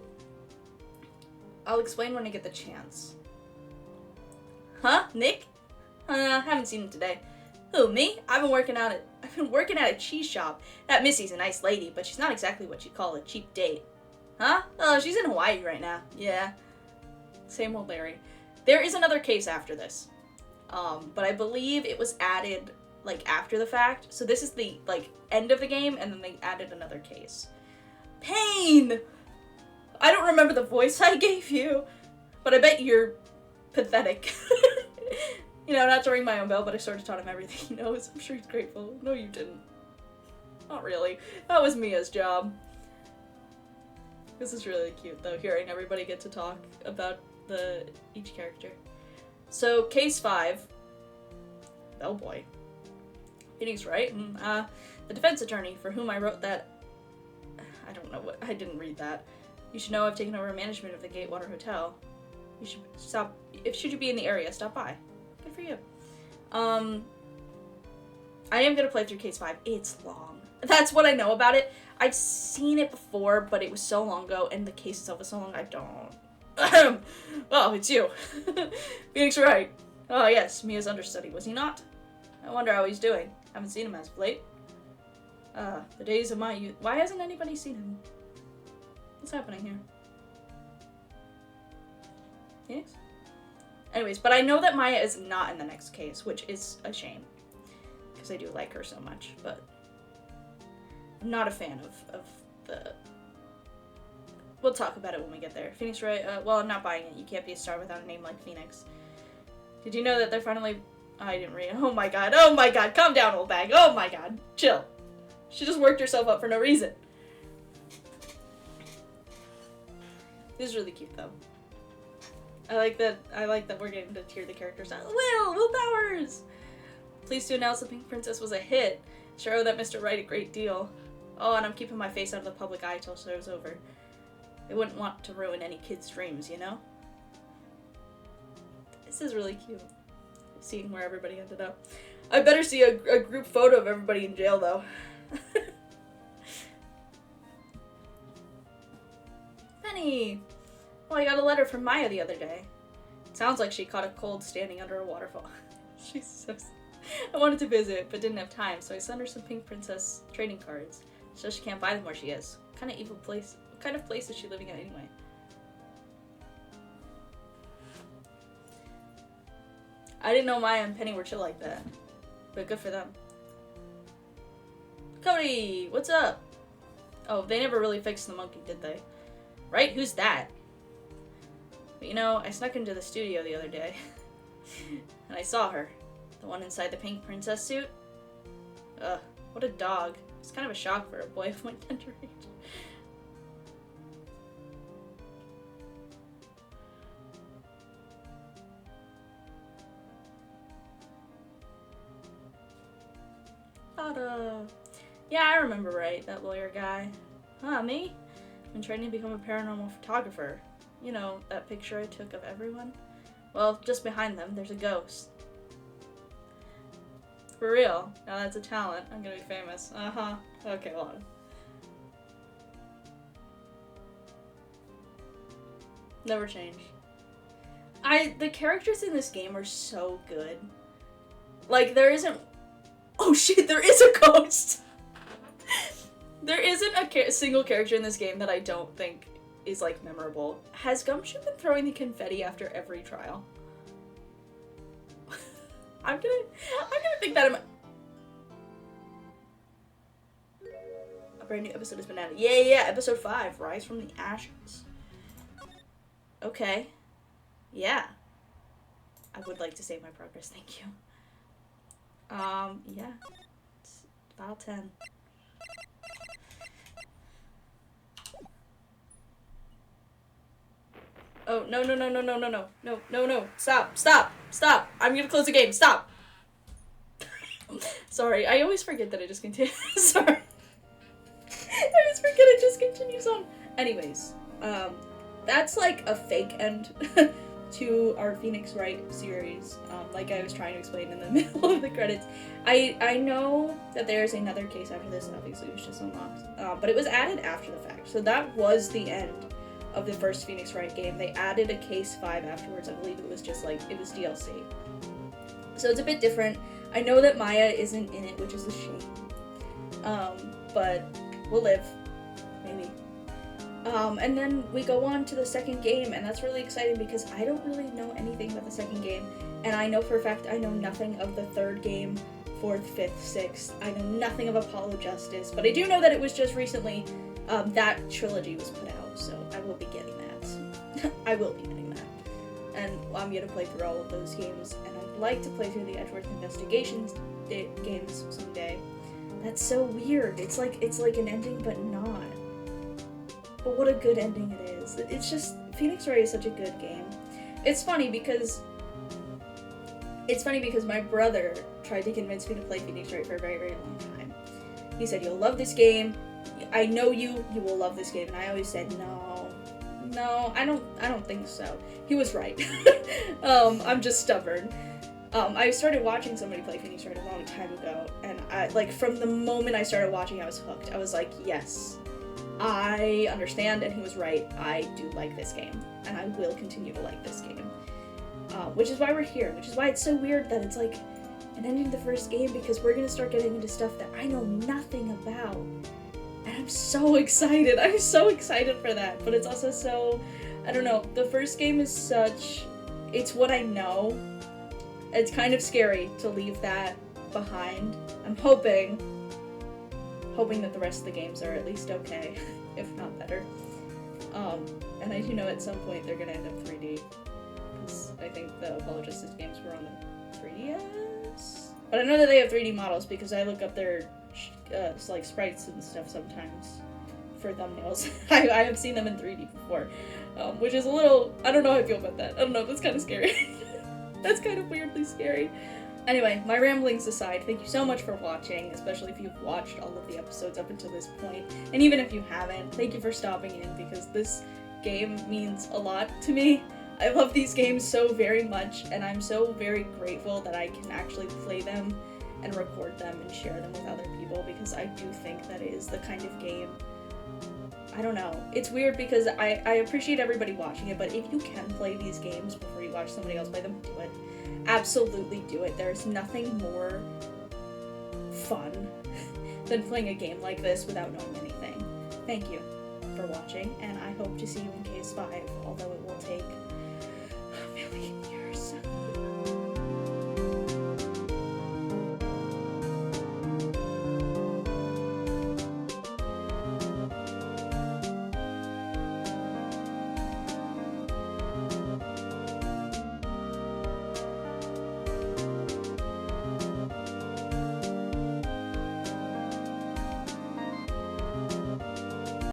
I'll explain when I get the chance. Huh? Nick? Haven't seen him today. Who, me? I've been working at a cheese shop. That Missy's a nice lady, but she's not exactly what you'd call a cheap date. Huh? Oh, she's in Hawaii right now. Yeah. Same old Larry. There is another case after this. But I believe it was added, like, after the fact. So this is the, like, end of the game, and then they added another case. Pain! I don't remember the voice I gave you, but I bet you're pathetic. You know, not to ring my own bell, but I sort of taught him everything he knows. I'm sure he's grateful. No, you didn't. Not really. That was Mia's job. This is really cute, though, hearing everybody get to talk about each character. So, Case 5. Bellboy. Phoenix Wright, the defense attorney for whom I wrote that. I don't know what. I didn't read that. You should know I've taken over management of the Gatewater Hotel. You should stop. Should you be in the area, stop by. Good for you. I am gonna play through Case 5. It's long. That's what I know about it. I've seen it before, but it was so long ago, and the case itself is so long, I don't. Oh, it's you. Phoenix Wright. Oh, yes, Mia's understudy, was he not? I wonder how he's doing. Haven't seen him as of late. The days of my youth. Why hasn't anybody seen him? What's happening here? Yes? Anyways, but I know that Maya is not in the next case, which is a shame. Because I do like her so much, but I'm not a fan of the... We'll talk about it when we get there. Phoenix Wright, well, I'm not buying it. You can't be a star without a name like Phoenix. Did you know that they're finally... I didn't read it. Oh my god, calm down, old bag. Oh my god, chill. She just worked herself up for no reason. This is really cute, though. I like that we're getting to hear the characters out. Will Powers! Pleased to announce the Pink Princess was a hit. Sure owe that Mr. Wright a great deal. Oh, and I'm keeping my face out of the public eye till show's over. I wouldn't want to ruin any kid's dreams, you know? This is really cute. Seeing where everybody ended up. I better see a group photo of everybody in jail, though. Penny! Well, I got a letter from Maya the other day. It sounds like she caught a cold standing under a waterfall. She's so... I wanted to visit, but didn't have time, so I sent her some Pink Princess trading cards. So she can't buy them where she is. What kind of place is she living in anyway? I didn't know Maya and Penny were chill like that. But good for them. Cody! What's up? Oh, they never really fixed the monkey, did they? Right? Who's that? But you know, I snuck into the studio the other day. And I saw her. The one inside the Pink Princess suit. Ugh, what a dog. It's kind of a shock for a boy of my tender age. Yeah, I remember right, that lawyer guy. Huh, me? Been training to become a paranormal photographer. You know, that picture I took of everyone? Well, just behind them, there's a ghost. For real. Now that's a talent. I'm gonna be famous. Uh-huh. Okay, hold on. Never change. The characters in this game are so good. Like, there isn't... Oh shit, there is a ghost! There isn't a single character in this game that I don't think is, like, memorable. Has Gumshoe been throwing the confetti after every trial? I'm gonna think that a brand new episode has been added. Yeah, episode 5, Rise from the Ashes. Okay. Yeah. I would like to save my progress, thank you. Yeah. It's file 10. Oh, no. Stop. I'm gonna close the game. Stop. Sorry, I always forget that it just continues. Sorry. I always forget it just continues on. Anyways, that's like a fake end to our Phoenix Wright series, like I was trying to explain in the middle of the credits. I know that there's another case after this, and obviously it was just unlocked, but it was added after the fact, so that was the end of the first Phoenix Wright game. They added a case 5 afterwards. I believe it was just like, it was DLC. So it's a bit different. I know that Maya isn't in it, which is a shame. But we'll live. Maybe. And then we go on to the second game, and that's really exciting because I don't really know anything about the second game. And I know for a fact I know nothing of the third game, 4th, 5th, 6th. I know nothing of Apollo Justice, but I do know that it was just recently, that trilogy was put out. So I will be getting that. I will be getting that. And I'm going to play through all of those games, and I'm like to play through the Edgeworth Investigations games someday. That's so weird. It's like an ending, but not. But what a good ending it is. It's just, Phoenix Wright is such a good game. It's funny because my brother tried to convince me to play Phoenix Wright for a very, very long time. He said, "You'll love this game. I know you will love this game." And I always said, no, I don't think so. He was right. I'm just stubborn. I started watching somebody play Phoenix Wright a long time ago, and from the moment I started watching, I was hooked. I was like, yes, I understand, and he was right. I do like this game, and I will continue to like this game. Which is why we're here, which is why it's so weird that it's like an ending to the first game, because we're gonna start getting into stuff that I know nothing about. And I'm so excited. I'm so excited for that. But it's also so, I don't know, the first game is such, it's what I know. It's kind of scary to leave that behind. I'm hoping that the rest of the games are at least okay, if not better. And I do know at some point they're gonna end up 3D. Because I think the Apollo Justice games were on the 3DS? But I know that they have 3D models because I look up their sprites and stuff sometimes for thumbnails. I have seen them in 3D before, which is a little, I don't know how I feel about that. I don't know, that's kind of scary. That's kind of weirdly scary. Anyway, my ramblings aside, thank you so much for watching, especially if you've watched all of the episodes up until this point. And even if you haven't, thank you for stopping in, because this game means a lot to me. I love these games so very much, and I'm so very grateful that I can actually play them and record them and share them with other people, because I do think that is the kind of game, I don't know, it's weird because I appreciate everybody watching it, but if you can play these games before you watch somebody else play them, do it. Absolutely do it. There's nothing more fun than playing a game like this without knowing anything. Thank you for watching, and I hope to see you in Case 5, although it will take a million years.